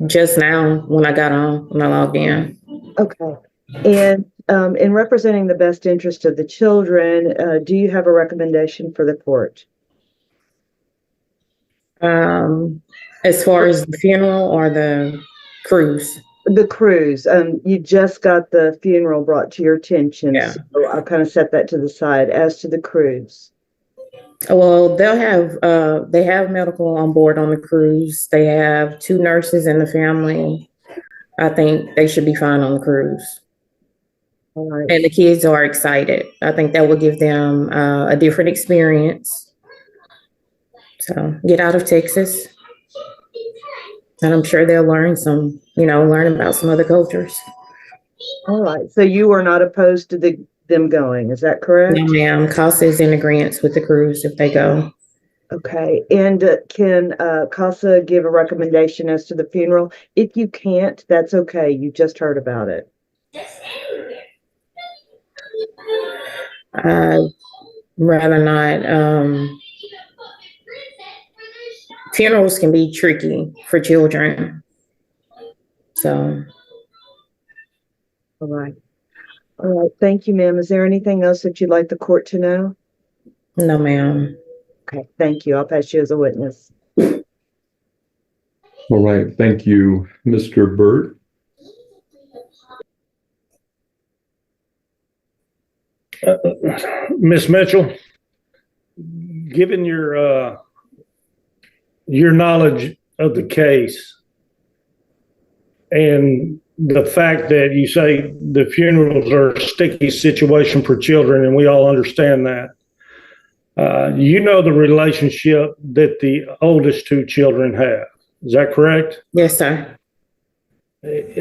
Just now when I got on, when I logged in. Okay. And in representing the best interest of the children, do you have a recommendation for the court? As far as the funeral or the cruise? The cruise. You just got the funeral brought to your attention. Yeah. So I'll kind of set that to the side. As to the cruise. Well, they have medical on board on the cruise. They have 2 nurses in the family. I think they should be fine on the cruise. All right. And the kids are excited. I think that will give them a different experience. So get out of Texas. And I'm sure they'll learn learn about some other cultures. All right. So you are not opposed to them going, is that correct? No, ma'am. CASA is in agreement with the cruise if they go. Okay. And can CASA give a recommendation as to the funeral? If you can't, that's okay. You just heard about it. I'd rather not. Funerals can be tricky for children. So. All right. All right. Thank you, ma'am. Is there anything else that you'd like the court to know? No, ma'am. Okay. Thank you. I'll pass you as a witness. All right, thank you. Mr. Burt? Ms. Mitchell, given your knowledge of the case and the fact that you say the funerals are a sticky situation for children, and we all understand that, the relationship that the oldest 2 children have. Is that correct? Yes, sir. If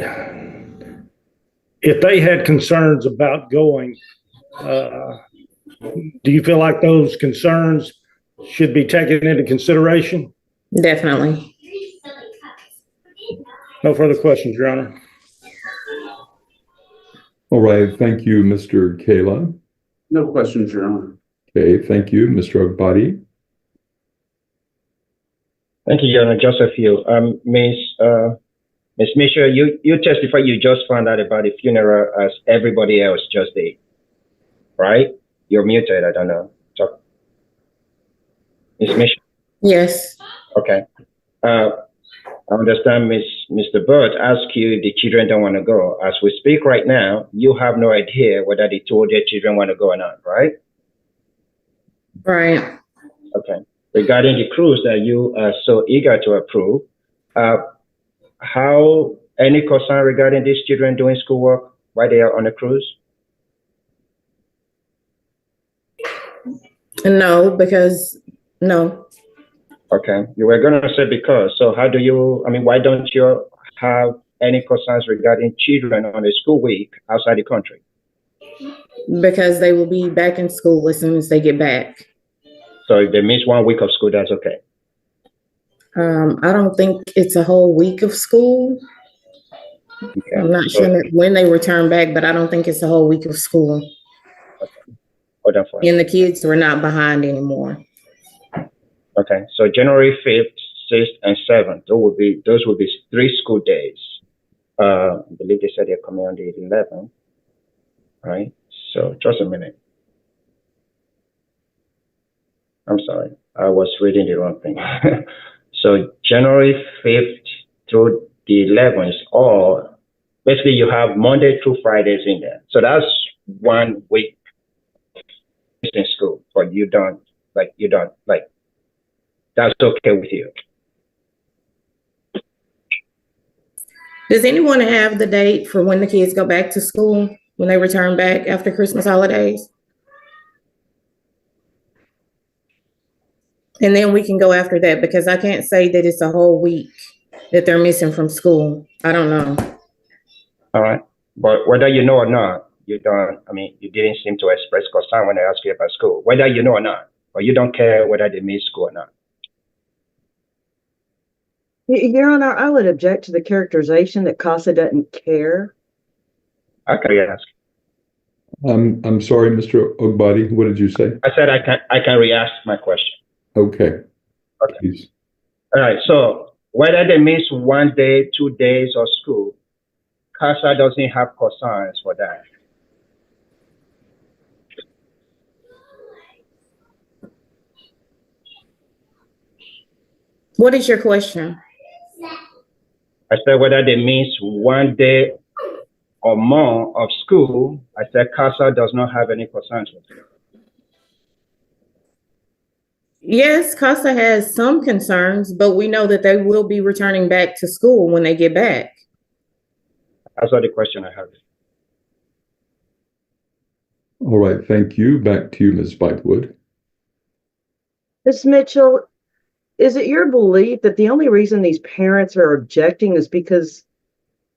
they had concerns about going, do you feel like those concerns should be taken into consideration? Definitely. No further questions, Your Honor. All right, thank you, Mr. Kayla. No questions, Your Honor. Okay, thank you, Mr. Ogbadi. Thank you, Your Honor. Just a few. Ms. Mitchell, you testified you just found out about the funeral as everybody else just did, right? You're muted. I don't know. Talk. Ms. Mitchell? Yes. Okay. I understand Mr. Burt asked you the children don't want to go. As we speak right now, you have no idea whether they told their children want to go or not, right? Right. Okay. Regarding the cruise that you are so eager to approve, how any concern regarding these children doing schoolwork while they are on a cruise? No, because no. Okay. You were going to say because. So how do you, why don't you have any concerns regarding children on a school week outside the country? Because they will be back in school as soon as they get back. So if they miss 1 week of school, that's okay. I don't think it's a whole week of school. Okay. I'm not sure when they return back, but I don't think it's a whole week of school. Okay. Hold on for And the kids were not behind anymore. Okay. So January 5th, 6th, and 7th. Those would be 3 school days. I believe they said they're coming on the 11th, right? So just a minute. I'm sorry, I was reading the wrong thing. So January 5th through the 11th, or basically you have Monday through Fridays in there. So that's 1 week in school, but you don't like that's okay with you. Does anyone have the date for when the kids go back to school, when they return back after Christmas holidays? And then we can go after that, because I can't say that it's a whole week that they're missing from school. I don't know. All right, but whether you know or not, you don't, I mean, you didn't seem to express concern when I asked you about school, whether you know or not, or you don't care whether they miss school or not. Your Honor, I would object to the characterization that CASA doesn't care. Okay, ask. I'm sorry, Mr. Ogbadi, what did you say? I said I can re-ask my question. Okay. Okay. Please. All right, so whether they miss 1 day, 2 days of school, CASA doesn't have concerns for that. What is your question? I said whether they miss 1 day or more of school, I said CASA does not have any concerns with it. Yes, CASA has some concerns, but we know that they will be returning back to school when they get back. That's all the question I have. All right, thank you. Back to you, Ms. Bythewood. Ms. Mitchell, is it your belief that the only reason these parents are objecting is because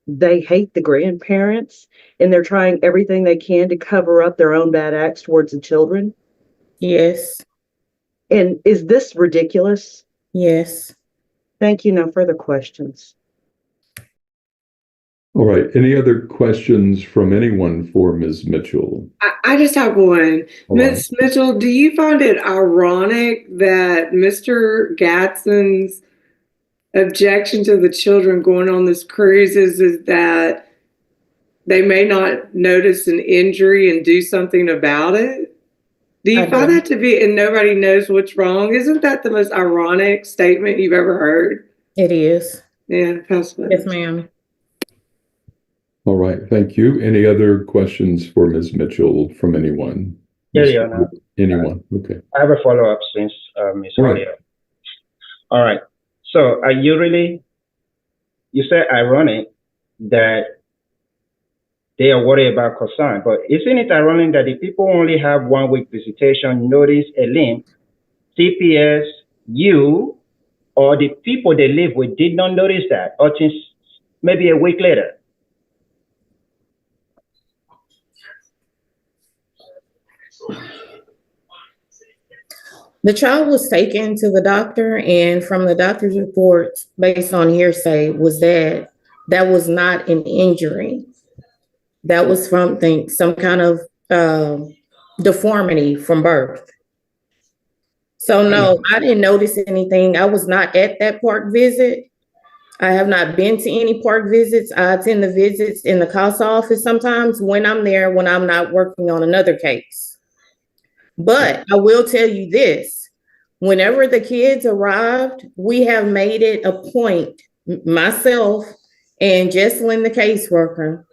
they hate the grandparents and they're trying everything they can to cover up their own bad acts towards the children? Yes. And is this ridiculous? Yes. Thank you. No further questions. All right, any other questions from anyone for Ms. Mitchell? I just have one. All Ms. right. Mitchell, do you find it ironic that Mr. Gadsden's objection to the children going on this cruise is that they may not notice an injury and do something about it? Do you find that to be, and nobody knows what's wrong? Isn't that the most ironic statement you've ever heard? It is. Yeah, pass that. Yes, ma'am. All right, thank you. Any other questions for Ms. Mitchell from anyone? Yeah, Your Honor. Anyone? Okay. I have a follow-up since Ms. All right. Audio. All right. So are you really, you said ironic that they are worried about concern, but isn't it ironic that the people only have 1 week visitation, notice a link, CPS, you, or the people they live with did not notice that, or since maybe a week later? The child was taken to the doctor, and from the doctor's report, based on hearsay, was that that was not an injury. That was something, some kind of deformity from birth. So no, I didn't notice anything. I was not at that park visit. I have not been to any park visits. I attend the visits in the CASA office sometimes when I'm there, when I'm not working on another case. But I will tell you this, whenever the kids arrived, we have made it a point, myself and Jesselyn, the caseworker,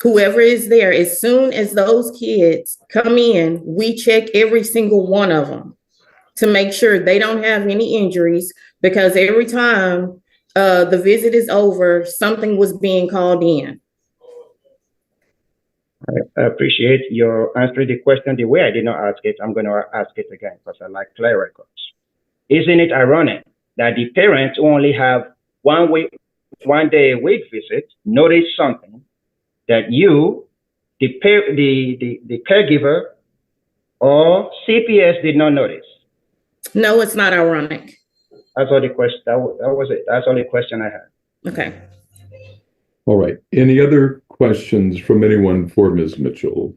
whoever is there, as soon as those kids come in, we check every single one of them to make sure they don't have any injuries, because every time the visit is over, something was being called in. I appreciate your answering the question the way I did not ask it. I'm going to ask it again because I like clear records. Isn't it ironic that the parents who only have 1 day a week visit notice something that you, the caregiver, or CPS did not notice? No, it's not ironic. That's all the question. That was it. That's all the question I had. Okay. All right. Any other questions from anyone for Ms. Mitchell?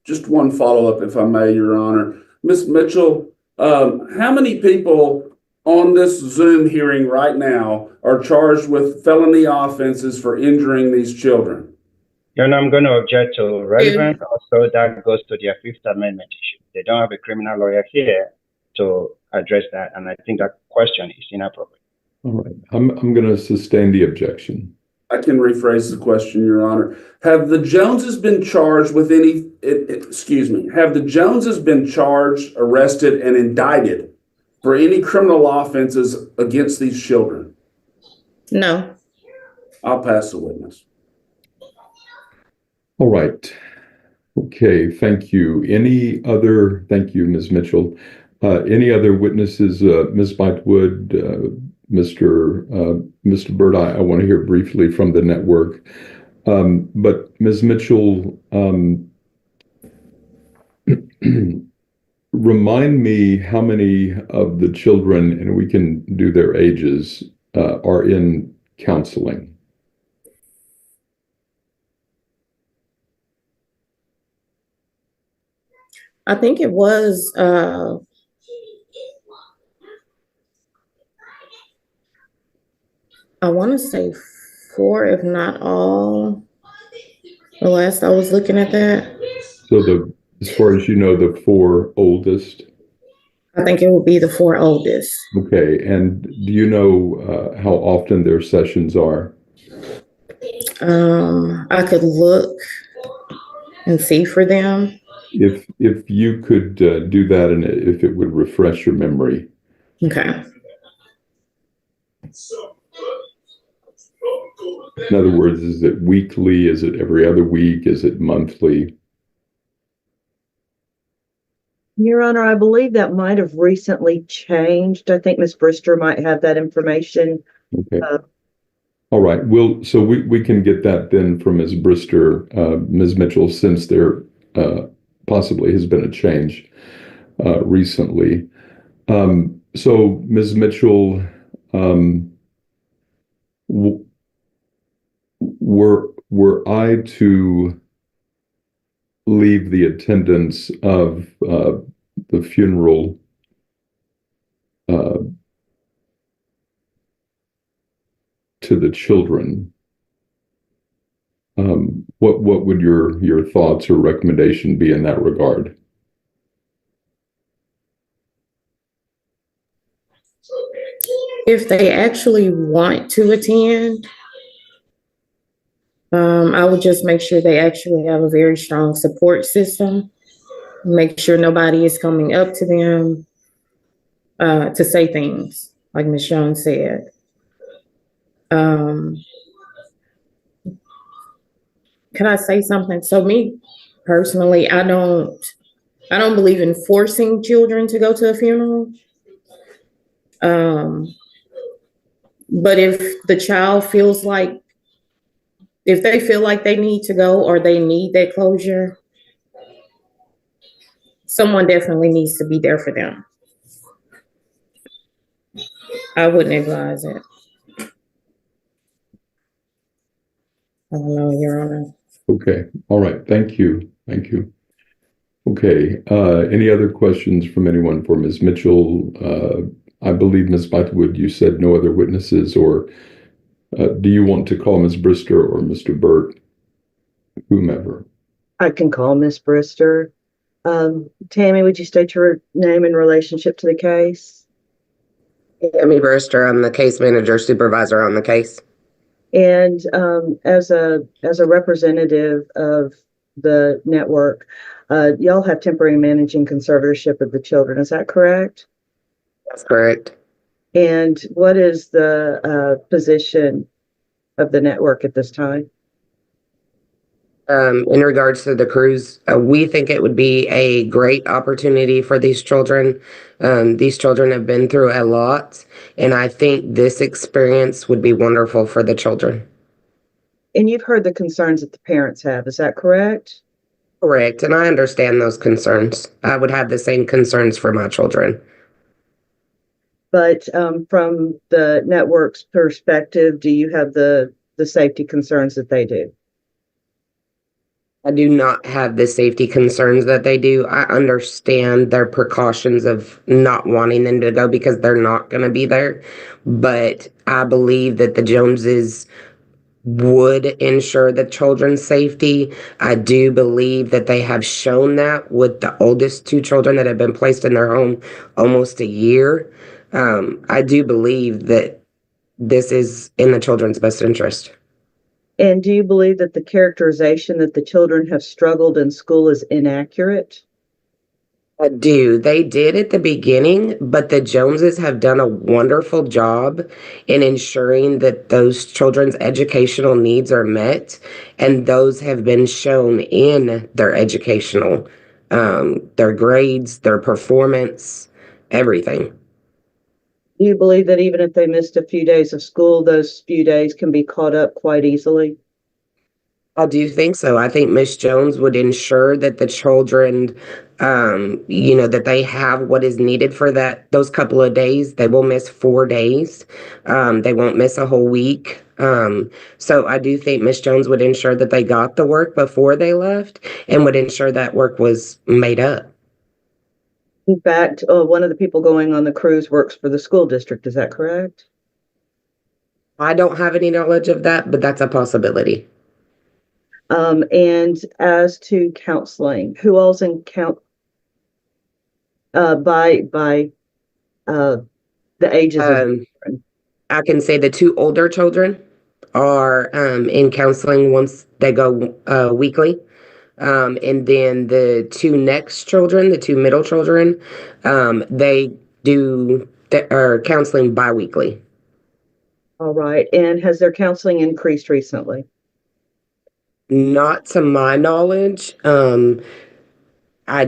Just one follow-up, if I may, Your Honor. Ms. Mitchell, how many people on this Zoom hearing right now are charged with felony offenses for injuring these children. Your Honor, I'm going to object to relevant. Also, that goes to their Fifth Amendment issue. They don't have a criminal lawyer here to address that, and I think that question is inappropriate. All right. I'm going to sustain the objection. I can rephrase the question, Your Honor. Have the Joneses been charged with any, have the Joneses been charged, arrested, and indicted for any criminal offenses against these children? No. I'll pass the witness. All right. Okay, thank you. Thank you, Ms. Mitchell. Any other witnesses? Ms. Bytewood, Mr. Bird, I want to hear briefly from the network. But Ms. Mitchell, remind me how many of the children, and we can do their ages, are in counseling? I think it was I want to say 4, if not all. The last I was looking at that. So as far as you know, the 4 oldest? I think it would be the 4 oldest. Okay, and do you know how often their sessions are? I could look and see for them. If you could do that, and if it would refresh your memory. Okay. In other words, is it weekly? Is it every other week? Is it monthly? Your Honor, I believe that might have recently changed. I think Ms. Brister might have that information. Okay. All right. So we can get that then from Ms. Brister, Ms. Mitchell, since there possibly has been a change recently. So Ms. Mitchell, were I to leave the attendance of the funeral to the children, what would your thoughts or recommendation be in that regard? If they actually want to attend, I would just make sure they actually have a very strong support system. Make sure nobody is coming up to them to say things, like Ms. Jones said. Can I say something? So me personally, I don't believe in forcing children to go to a funeral. But if the child feels like, if they feel like they need to go or they need that closure, someone definitely needs to be there for them. I wouldn't advise it. I don't know, Your Honor. Okay. All right. Thank you. Thank you. Okay. Any other questions from anyone for Ms. Mitchell? I believe, Ms. Bytewood, you said no other witnesses, or do you want to call Ms. Brister or Mr. Burt, whomever? I can call Ms. Brister. Tammy, would you state your name in relationship to the case? Tammy Brister, I'm the case manager supervisor on the case. And as a representative of the network, y'all have temporary managing conservatorship of the children. Is that correct? That's correct. And what is the position of the network at this time? In regards to the cruise, we think it would be a great opportunity for these children. These children have been through a lot, and I think this experience would be wonderful for the children. And you've heard the concerns that the parents have, is that correct? Correct, and I understand those concerns. I would have the same concerns for my children. But from the network's perspective, do you have the safety concerns that they do? I do not have the safety concerns that they do. I understand their precautions of not wanting them to go because they're not going to be there. But I believe that the Joneses would ensure the children's safety. I do believe that they have shown that with the oldest two children that have been placed in their home almost a year. I do believe that this is in the children's best interest. And do you believe that the characterization that the children have struggled in school is inaccurate? I do. They did at the beginning, but the Joneses have done a wonderful job in ensuring that those children's educational needs are met, and those have been shown in their educational, their grades, their performance, everything. Do you believe that even if they missed a few days of school, those few days can be caught up quite easily? I do think so. I think Miss Jones would ensure that the children, that they have what is needed for those couple of days. They will miss 4 days. They won't miss a whole week. So I do think Miss Jones would ensure that they got the work before they left and would ensure that work was made up. In fact, one of the people going on the cruise works for the school district. Is that correct? I don't have any knowledge of that, but that's a possibility. And as to counseling, who else in by the ages of children? I can say the two older children are in counseling once they go weekly. And then the two next children, the two middle children, they are counseling biweekly. All right. And has their counseling increased recently? Not to my knowledge. I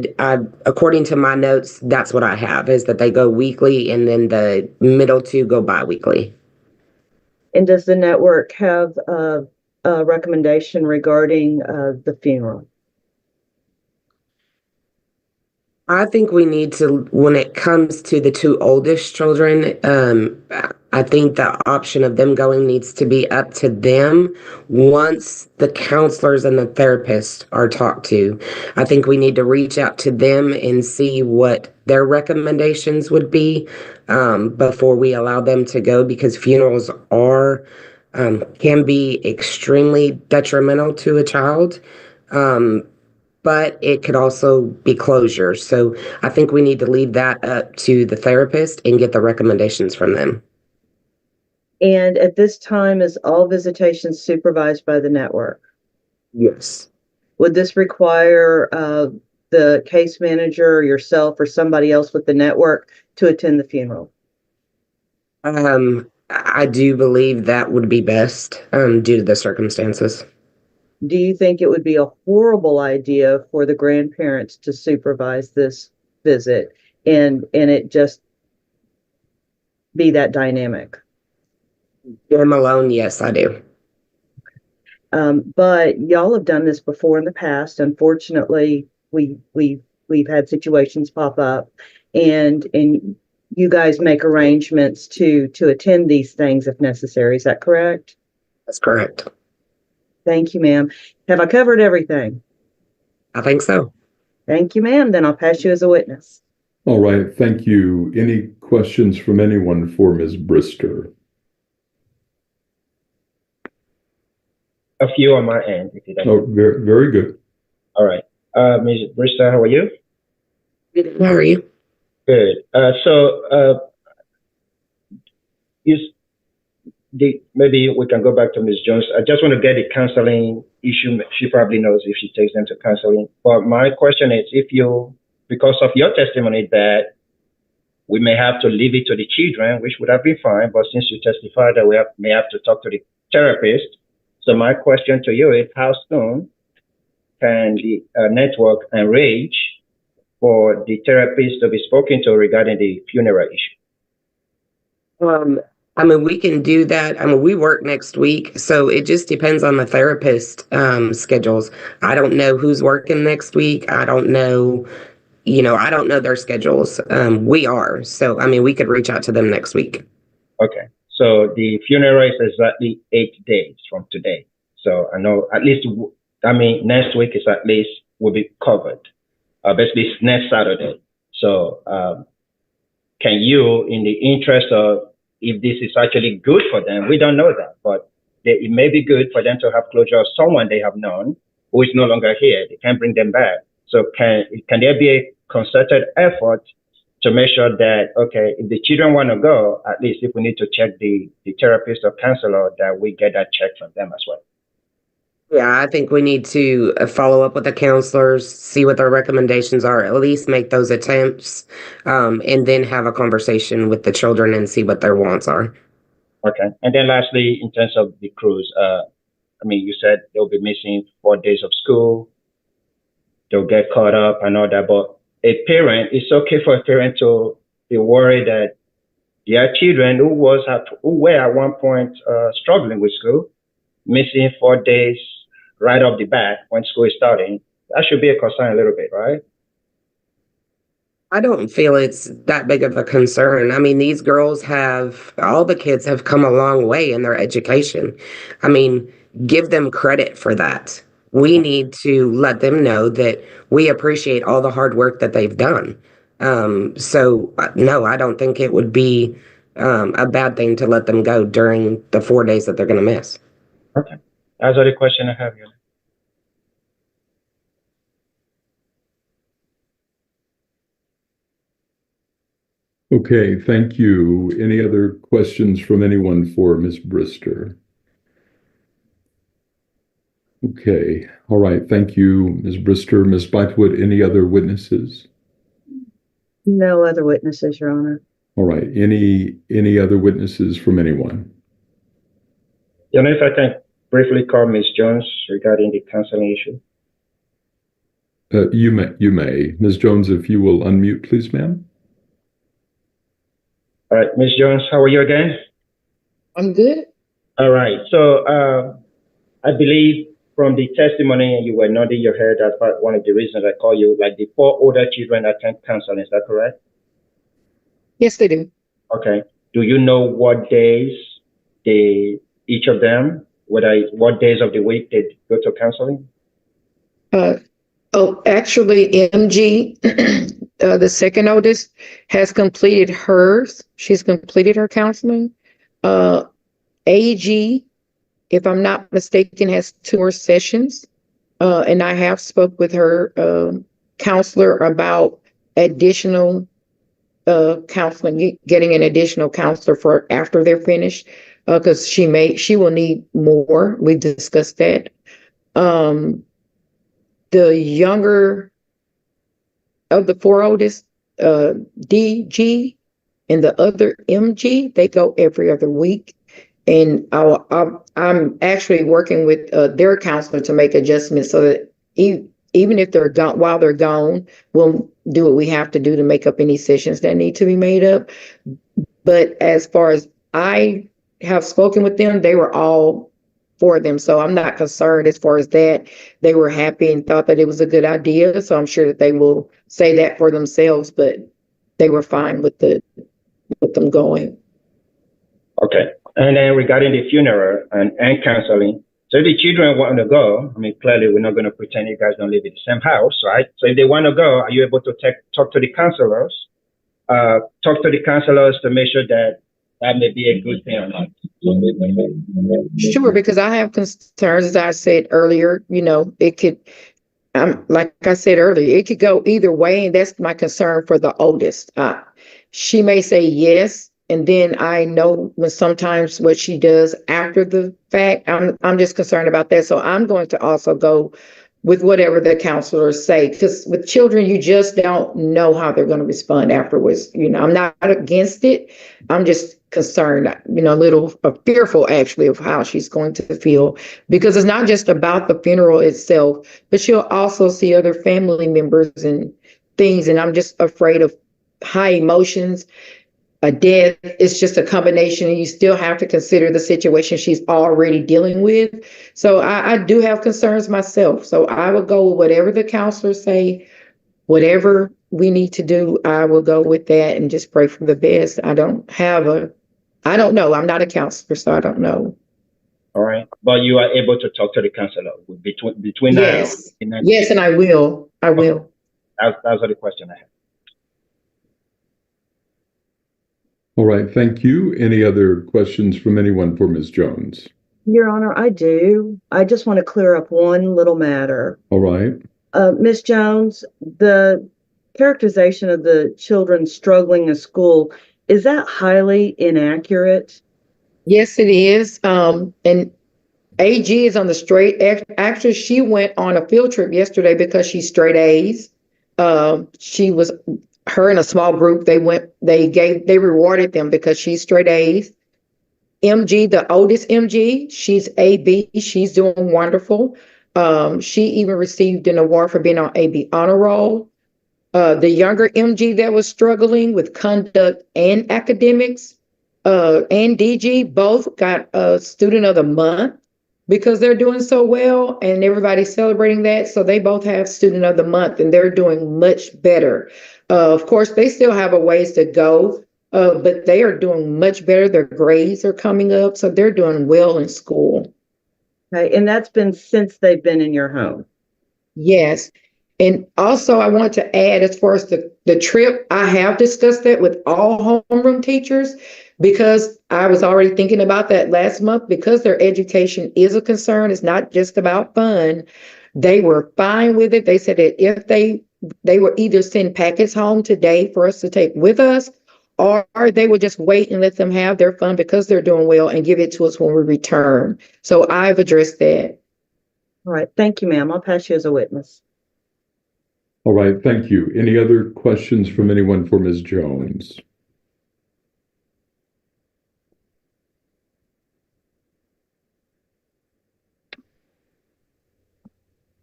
according to my notes, that's what I have, is that they go weekly and then the middle two go biweekly. And does the network have a recommendation regarding the funeral? I think we need to, when it comes to the two oldest children, I think the option of them going needs to be up to them once the counselors and the therapists are talked to. I think we need to reach out to them and see what their recommendations would be before we allow them to go, because funerals can be extremely detrimental to a child. But it could also be closure. So I think we need to leave that up to the therapist and get the recommendations from them. And at this time, is all visitations supervised by the network? Yes. Would this require the case manager or yourself or somebody else with the network to attend the funeral? I do believe that would be best due to the circumstances. Do you think it would be a horrible idea for the grandparents to supervise this visit and it just be that dynamic? Them alone, yes, I do. But y'all have done this before in the past. Unfortunately, we've had situations pop up, and you guys make arrangements to attend these things if necessary. Is that correct? That's correct. Thank you, ma'am. Have I covered everything? I think so. Thank you, ma'am. Then I'll pass you as a witness. All right. Thank you. Any questions from anyone for Ms. Brister? A few on my end, if you don't. Oh, very, very good. All right. Ms. Brister, how are you? Good. How are you? Good. Maybe we can go back to Ms. Jones. I just want to get the counseling issue. She probably knows if she takes them to counseling. But my question is, because of your testimony that we may have to leave it to the children, which would have been fine, but since you testified that we may have to talk to the therapist. So my question to you is, how soon can the network arrange for the therapist to be spoken to regarding the funeral issue? We can do that. We work next week, so it just depends on the therapist schedules. I don't know who's working next week. I don't know, I don't know their schedules. We are. So, we could reach out to them next week. Okay. So the funeral is exactly 8 days from today. So I know at least next week is at least will be covered. Basically, it's next Saturday. So, can you, in the interest of if this is actually good for them, we don't know that, but it may be good for them to have closure of someone they have known who is no longer here. They can bring them back. So can there be a concerted effort to make sure that, okay, if the children want to go, at least if we need to check the therapist or counselor, that we get that check from them as well. Yeah, I think we need to follow up with the counselors, see what their recommendations are, at least make those attempts, and then have a conversation with the children and see what their wants are. Okay. And then lastly, in terms of the cruise, you said they'll be missing 4 days of school. They'll get caught up and all that. But it's okay for a parent to be worried that their children who were at one point struggling with school, missing 4 days right off the bat when school is starting, that should be a concern a little bit, right? I don't feel it's that big of a concern. I mean, these girls all the kids have come a long way in their education. I mean, give them credit for that. We need to let them know that we appreciate all the hard work that they've done. So no, I don't think it would be a bad thing to let them go during the 4 days that they're going to miss. Okay. That's all the question I have here. Okay, thank you. Any other questions from anyone for Ms. Brister? Okay, all right. Thank you, Ms. Brister. Ms. Bythewood, any other witnesses? No other witnesses, Your Honor. All right. Any other witnesses from anyone? Your Honor, if I can briefly call Ms. Jones regarding the counseling issue. You may. Ms. Jones, if you will unmute, please, ma'am. All right, Ms. Jones, how are you again? I'm good. All right. So I believe from the testimony, you were nodding your head as part one of the reasons I call you, like the 4 older children attend counseling. Is that correct? Yes, they do. Okay. Do you know what days each of them, what days of the week they go to counseling? Actually, MG, the second oldest, has completed hers. She's completed her counseling. AG, if I'm not mistaken, has 2 more sessions. And I have spoke with her counselor about additional counseling, getting an additional counselor for after they're finished, because she will need more. We discussed that. The younger of the 4 oldest, DG, and the other MG, they go every other week. And I'm actually working with their counselor to make adjustments so that even if they're gone, while they're gone, we'll do what we have to do to make up any sessions that need to be made up. But as far as I have spoken with them, they were all for them. So I'm not concerned as far as that. They were happy and thought that it was a good idea. So I'm sure that they will say that for themselves, but they were fine with them going. Okay. And then regarding the funeral and counseling, so if the children want to go, clearly we're not going to pretend you guys don't live in the same house, right? So if they want to go, are you able to talk to the counselors? Talk to the counselors to make sure that may be a good thing or not? Sure, because I have concerns, as I said earlier, it could, like I said earlier, it could go either way. And that's my concern for the oldest. She may say yes. And then I know when sometimes what she does after the fact, I'm just concerned about that. So I'm going to also go with whatever the counselors say, because with children, you just don't know how they're going to respond afterwards. I'm not against it. I'm just concerned, a little fearful actually of how she's going to feel, because it's not just about the funeral itself, but she'll also see other family members and things. And I'm just afraid of high emotions. A death is just a combination, and you still have to consider the situation she's already dealing with. So I do have concerns myself. So I will go with whatever the counselors say, whatever we need to do, I will go with that and just pray for the best. I don't know. I'm not a counselor, so I don't know. All right. But you are able to talk to the counselor between Yes. now. Yes, and I will. I will. That's the question I have. All right, thank you. Any other questions from anyone for Ms. Jones? Your Honor, I do. I just want to clear up one little matter. All right. Ms. Jones, the characterization of the children struggling in school, is that highly inaccurate? Yes, it is. And AG is on the straight. Actually, she went on a field trip yesterday because she's straight A's. Her in a small group. They rewarded them because she's straight A's. MG, the oldest MG, she's AB. She's doing wonderful. She even received an award for being on AB honor roll. The younger MG that was struggling with conduct and academics, and DG both got a student of the month because they're doing so well and everybody's celebrating that. So they both have student of the month and they're doing much better. Of course, they still have a ways to go, but they are doing much better. Their grades are coming up, so they're doing well in school. Okay, and that's been since they've been in your home? Yes. And also I want to add, as far as the trip, I have discussed that with all homeroom teachers because I was already thinking about that last month because their education is a concern. It's not just about fun. They were fine with it. They said that if they would either send packets home today for us to take with us, or they would just wait and let them have their fun because they're doing well and give it to us when we return. So I've addressed that. All right. Thank you, ma'am. I'll pass you as a witness. All right, thank you. Any other questions from anyone for Ms. Jones?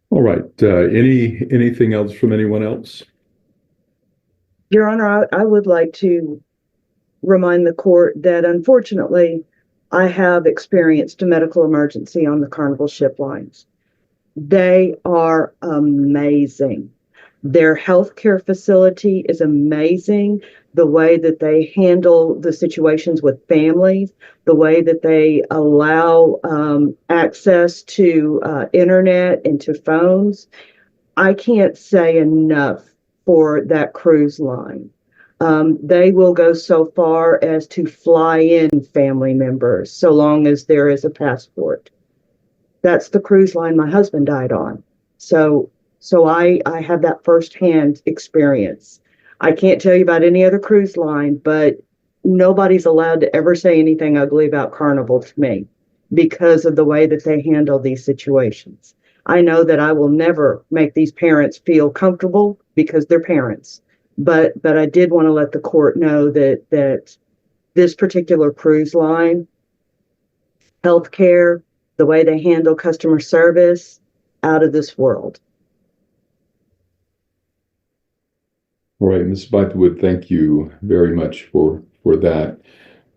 All right, anything else from anyone else? Your Honor, I would like to remind the court that unfortunately, I have experienced a medical emergency on the Carnival ship lines. They are amazing. Their healthcare facility is amazing. The way that they handle the situations with families, the way that they allow access to internet and to phones. I can't say enough for that cruise line. They will go so far as to fly in family members so long as there is a passport. That's the cruise line my husband died on. So I have that firsthand experience. I can't tell you about any other cruise line, but nobody's allowed to ever say anything ugly about Carnival to me because of the way that they handle these situations. I know that I will never make these parents feel comfortable because they're parents, but I did want to let the court know that this particular cruise line, healthcare, the way they handle customer service, out of this world. All right, Ms. Bythewood, thank you very much for that.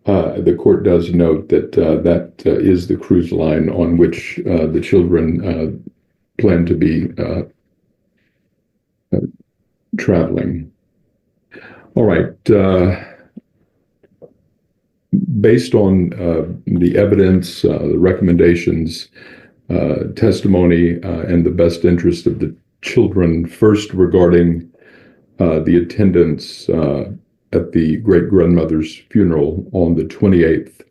The court does note that that is the cruise line on which the children plan to be traveling. All right. Based on the evidence, the recommendations, testimony, and the best interest of the children, first regarding the attendance at the great-grandmother's funeral on the 28th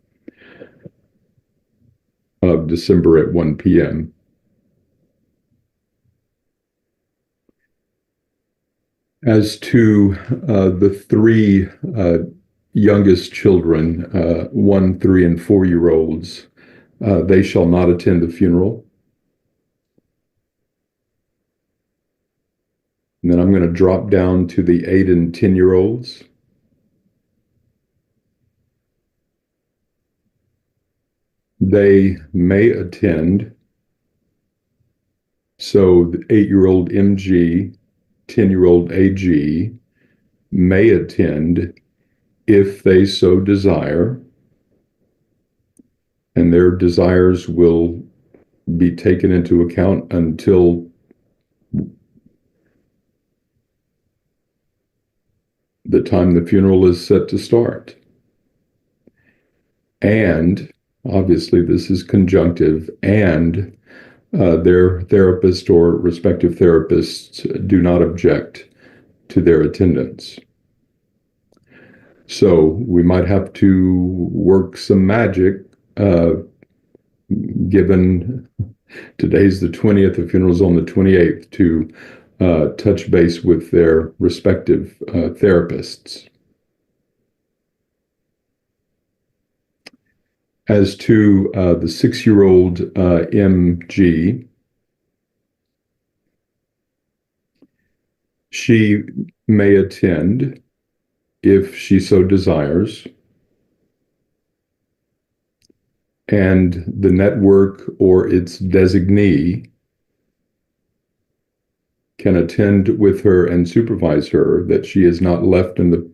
of December at 1 p.m. As to the three youngest children, 1, 3, and 4-year-olds, they shall not attend the funeral. And then I'm going to drop down to the 8 and 10-year-olds. They may attend. So the 8-year-old MG, 10-year-old AG may attend if they so desire, and their desires will be taken into account until the time the funeral is set to start. And Obviously, this is conjunctive, and their therapist or respective therapists do not object to their attendance. So we might have to work some magic, given today's the 20th, the funeral's on the 28th, to touch base with their respective therapists. As to the 6-year-old MG, she may attend if she so desires, and the network or its designee can attend with her and supervise her, that she is not left in the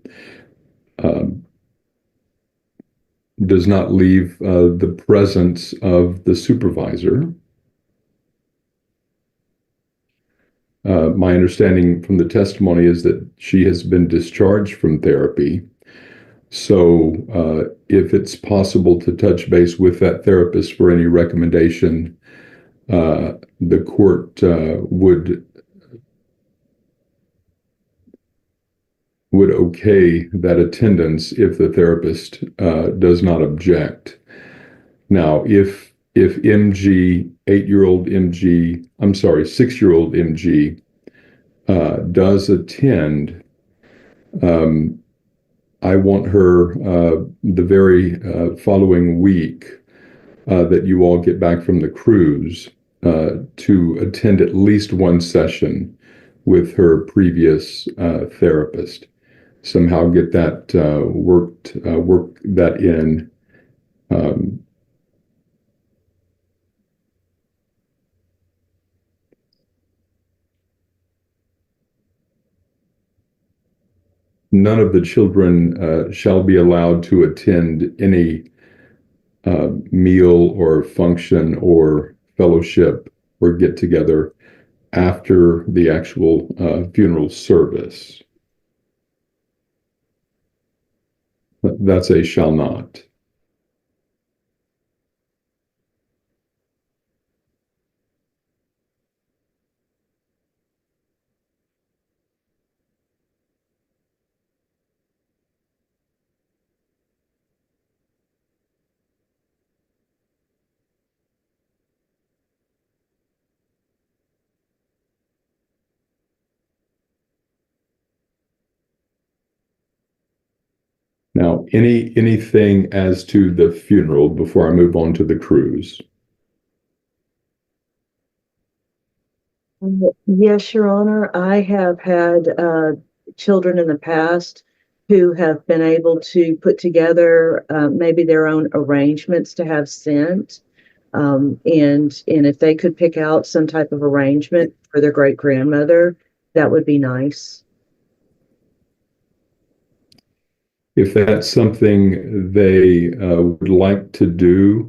does not leave the presence of the supervisor. My understanding from the testimony is that she has been discharged from therapy. So if it's possible to touch base with that therapist for any recommendation, the court would okay that attendance if the therapist does not object. Now, if MG, 6-year-old MG does attend, I want her the very following week that you all get back from the cruise to attend at least one session with her previous therapist. Somehow get that work that in. None of the children shall be allowed to attend any meal or function or fellowship or get together after the actual funeral service. That's a shall not. Now, anything as to the funeral before I move on to the cruise? Yes, Your Honor. I have had children in the past who have been able to put together maybe their own arrangements to have sent. And if they could pick out some type of arrangement for their great grandmother, that would be nice. If that's something they would like to do,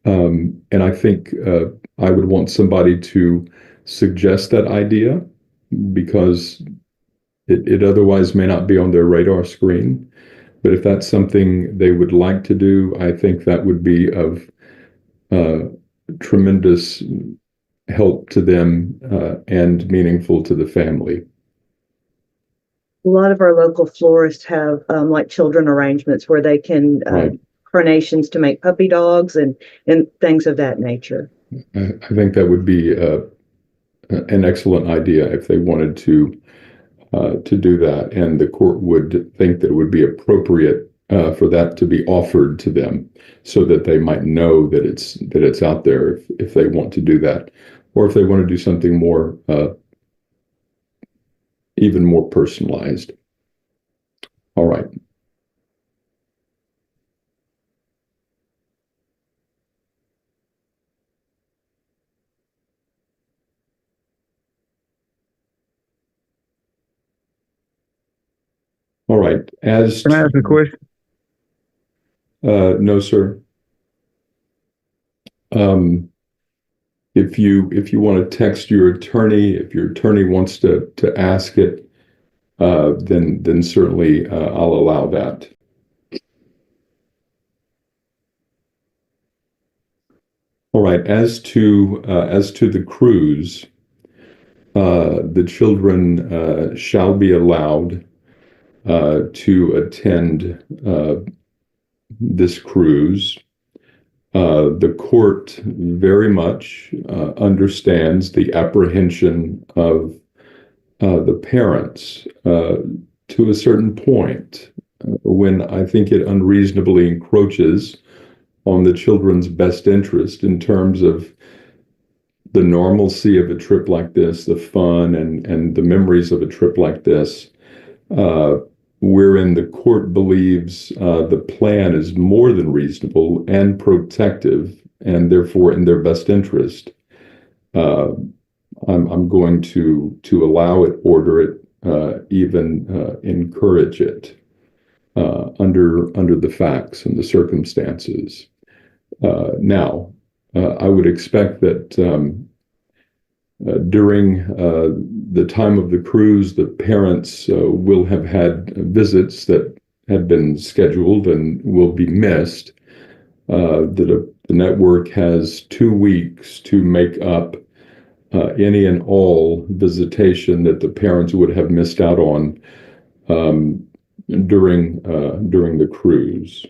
and I think I would want somebody to suggest that idea, because it otherwise may not be on their radar screen. But if that's something they would like to do, I think that would be of tremendous help to them and meaningful to the family. A lot of our local florists have like children arrangements where they can Right. carnations to make puppy dogs and things of that nature. I think that would be an excellent idea if they wanted to do that, and the court would think that it would be appropriate for that to be offered to them, so that they might know that it's out there if they want to do that, or if they want to do something more even more personalized. All right. All right. As Can I ask a question? no, sir. If you want to text your attorney, if your attorney wants to ask it, then certainly I'll allow that. All right. As to the cruise, the children shall be allowed to attend this cruise. The court very much understands the apprehension of the parents to a certain point when I think it unreasonably encroaches on the children's best interest in terms of the normalcy of a trip like this, the fun and the memories of a trip like this, wherein the court believes the plan is more than reasonable and protective, and therefore in their best interest. I'm going to allow it, order it, even encourage it under the facts and the circumstances. Now, I would expect that during the time of the cruise, the parents will have had visits that had been scheduled and will be missed. The network has 2 weeks to make up any and all visitation that the parents would have missed out on during the cruise.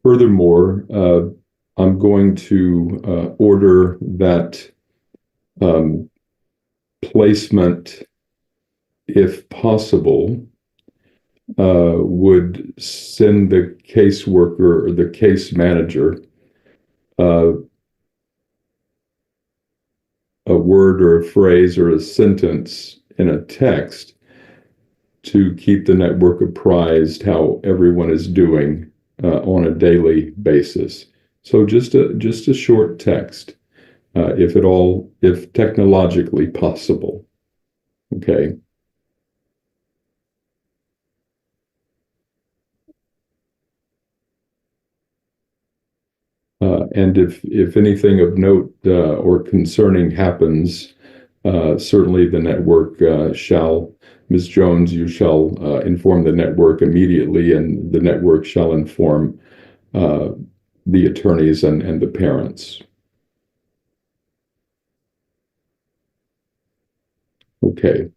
Furthermore, I'm going to order that placement, if possible, would send the caseworker or the case manager a word or a phrase or a sentence in a text to keep the network apprised how everyone is doing on a daily basis. So just a short text, if technologically possible. Okay. And if anything of note or concerning happens, certainly the network shall, Ms. Jones, you shall inform the network immediately, and the network shall inform the attorneys and the parents. Okay.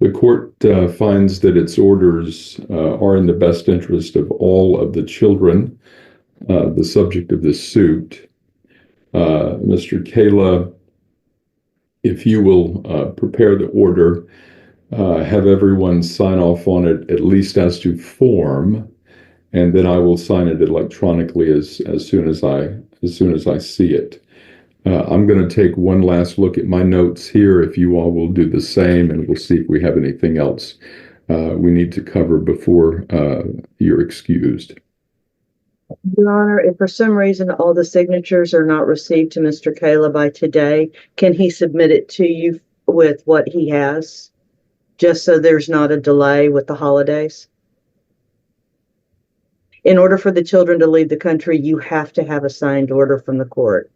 The court finds that its orders are in the best interest of all of the children, the subject of this suit. Mr. Kayla, if you will prepare the order, have everyone sign off on it, at least as to form, and then I will sign it electronically as soon as I see it. I'm going to take one last look at my notes here. If you all will do the same, and we'll see if we have anything else we need to cover before you're excused. Your Honor, if for some reason all the signatures are not received to Mr. Kayla by today, can he submit it to you with what he has, just so there's not a delay with the holidays? In order for the children to leave the country, you have to have a signed order from the court.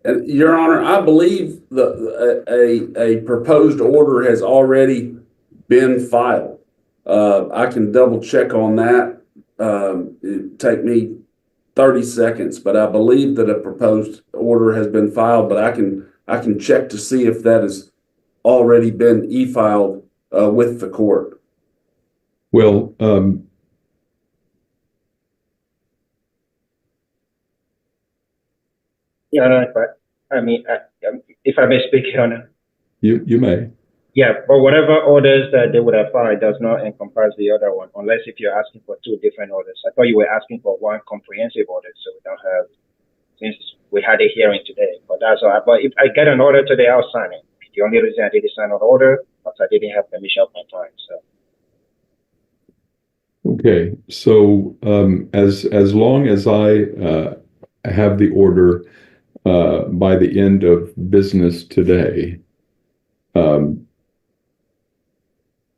And Your Honor, I believe a proposed order has already been filed. I can double check on that. It'd take me 30 seconds, but I believe that a proposed order has been filed, but I can check to see if that has already been e-filed with the court. Well, Your Honor, if I may speak, Your Honor. you may. Yeah, but whatever orders that they would have filed does not encompass the other one, unless if you're asking for 2 different orders. I thought you were asking for one comprehensive order, so we don't have, since we had a hearing today. But that's all. But if I get an order today, I'll sign it. The only reason I didn't sign an order was I didn't have permission of my client. So. Okay, so as long as I have the order by the end of business today,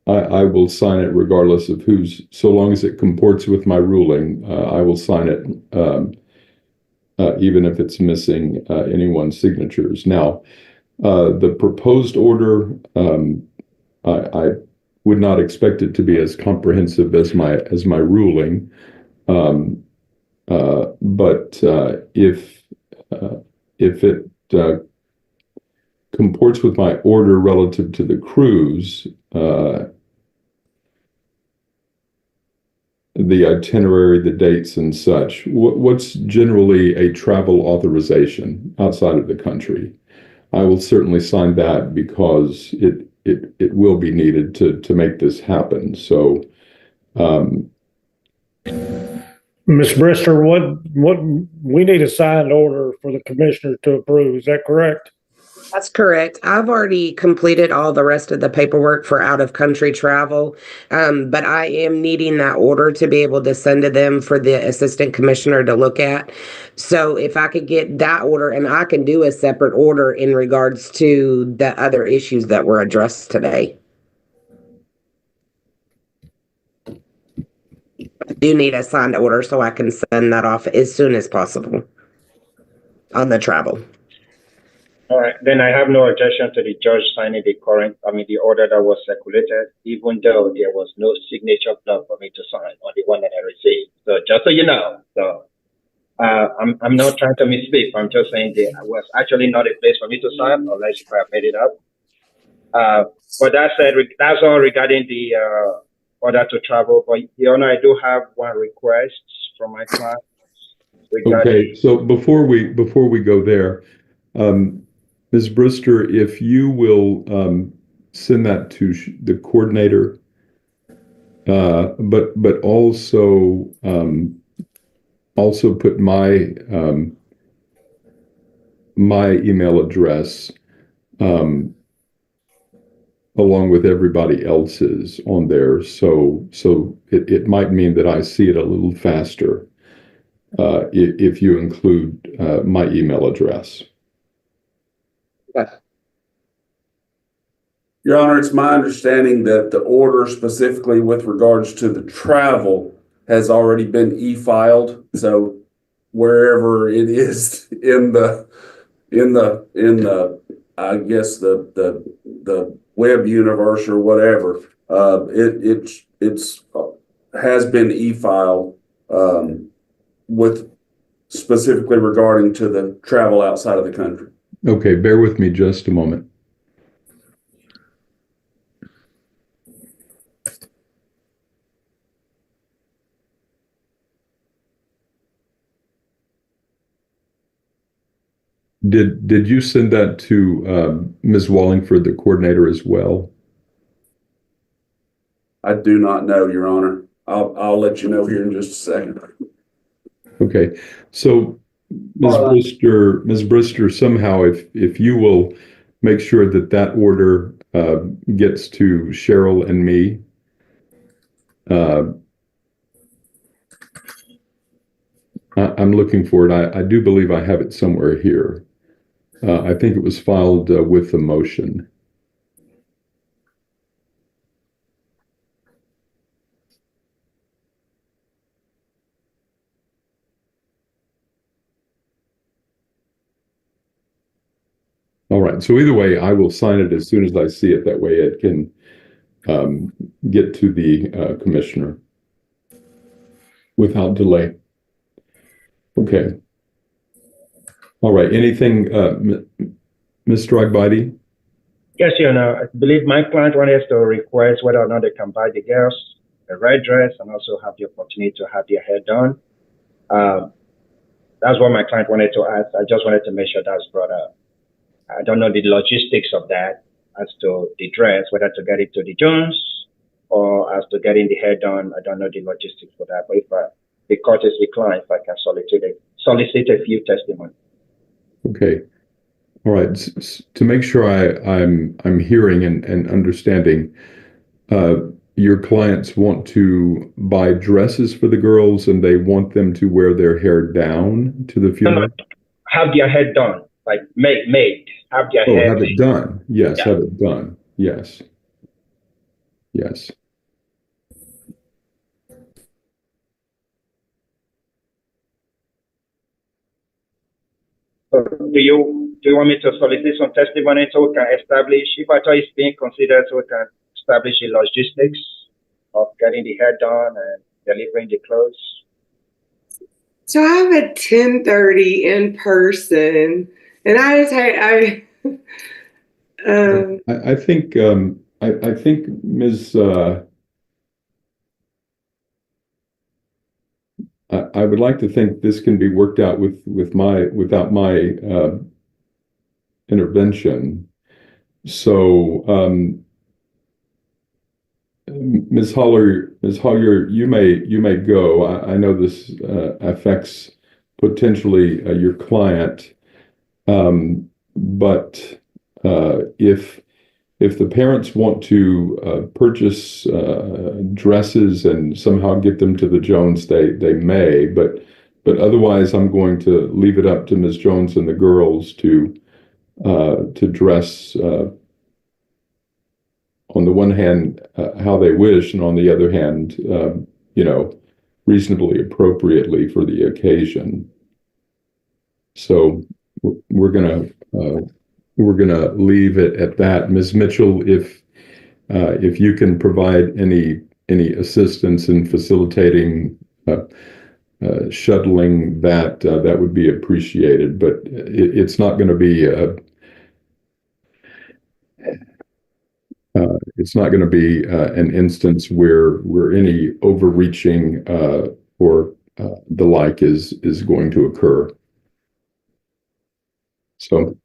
I will sign it regardless of so long as it comports with my ruling, I will sign it even if it's missing anyone's signatures. Now, the proposed order I would not expect it to be as comprehensive as my ruling. But if it comports with my order relative to the cruise, the itinerary, the dates and such, what's generally a travel authorization outside of the country? I will certainly sign that because it will be needed to make this happen. So, Ms. Brister, what we need a signed order for the commissioner to approve. Is that correct? That's correct. I've already completed all the rest of the paperwork for out-of-country travel, but I am needing that order to be able to send to them for the assistant commissioner to look at. So if I could get that order, and I can do a separate order in regards to the other issues that were addressed today. I do need a signed order so I can send that off as soon as possible on the travel. All right, then I have no objection to the judge signing the the order that was circulated, even though there was no signature block for me to sign on the one that I received. So just so you know, I'm not trying to misspeak. I'm just saying there was actually not a place for me to sign unless if I made it up. But that said, that's all regarding the order to travel. But Your Honor, I do have one request from my client. Okay, so before we go there, Ms. Brister, if you will send that to the coordinator, but also put my my email address along with everybody else's on there, so it might mean that I see it a little faster if you include my email address. Your Honor, it's my understanding that the order specifically with regards to the travel has already been e-filed. So wherever it is in the I guess the web universe or whatever, it's has been e-filed with specifically regarding to the travel outside of the country. Okay, bear with me just a moment. Did you send that to Ms. Wallingford, the coordinator, as well? I do not know, Your Honor. I'll let you know here in just a second. Okay, so Ms. Brister, somehow, if you will make sure that order gets to Cheryl and me, I'm looking for it. I do believe I have it somewhere here. I think it was filed with the motion. All right, so either way, I will sign it as soon as I see it. That way it can get to the commissioner without delay. Okay. All right, anything, Mr. Agbaidi? Yes, Your Honor. I believe my client wanted to request whether or not they can buy the girls a red dress and also have the opportunity to have their hair done. That's what my client wanted to ask. I just wanted to make sure that's brought up. I don't know the logistics of that as to the dress, whether to get it to the Jones or as to getting the hair done. I don't know the logistics for that. But if the court is declined, if I can solicit a few testimonies. Okay. All right. To make sure I'm hearing and understanding, your clients want to buy dresses for the girls and they want them to wear their hair down to the funeral? Have their hair done, like made. Have their hair have made. it done. Yes, Yeah. have it done. Yes. Yes. Do you want me to solicit some testimony so we can establish if I thought it's being considered so we can establish the logistics of getting the hair done and delivering the clothes? So I have a 10:30 in person, and I just I think I think Ms. I would like to think this can be worked out without my intervention. So, Ms. Hollier, you may go. I know this affects potentially your client, but if the parents want to purchase dresses and somehow get them to the Jones, they may. But otherwise, I'm going to leave it up to Ms. Jones and the girls to dress. On the one hand, how they wish, and on the other hand, reasonably appropriately for the occasion. So we're gonna leave it at that. Ms. Mitchell, if you can provide any assistance in facilitating shuttling that, that would be appreciated. But it's not going to be an instance where any overreaching or the like is going to occur. So,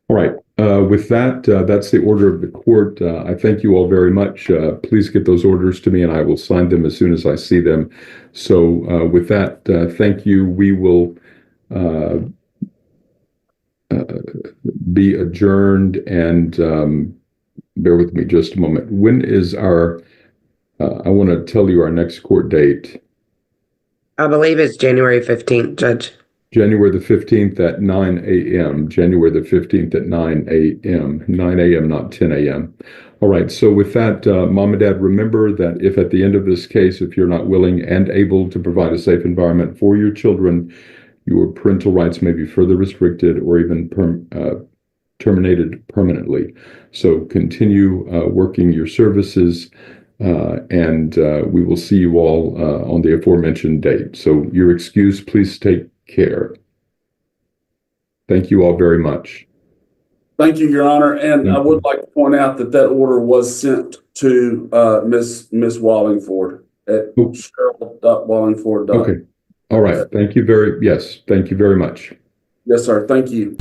all right. With that, that's the order of the court. I thank you all very much. Please get those orders to me, and I will sign them as soon as I see them. So, with that, thank you. We will be adjourned, and bear with me just a moment. When is our, I want to tell you our next court date. I believe it's January 15th, Judge. January the 15th at 9 a.m. January the 15th at 9 a.m. 9 a.m., not 10 a.m. All right. So with that, Mom and Dad, remember that if at the end of this case, if you're not willing and able to provide a safe environment for your children, your parental rights may be further restricted or even terminated permanently. So continue working your services, and we will see you all on the aforementioned date. So you're excused. Please take care. Thank you all very much. Thank you, Your Honor. And I would like to point out that order was sent to Miss Wallingford at Cheryl.Wallingford. Okay. All right. Thank you very much. Yes, sir. Thank you.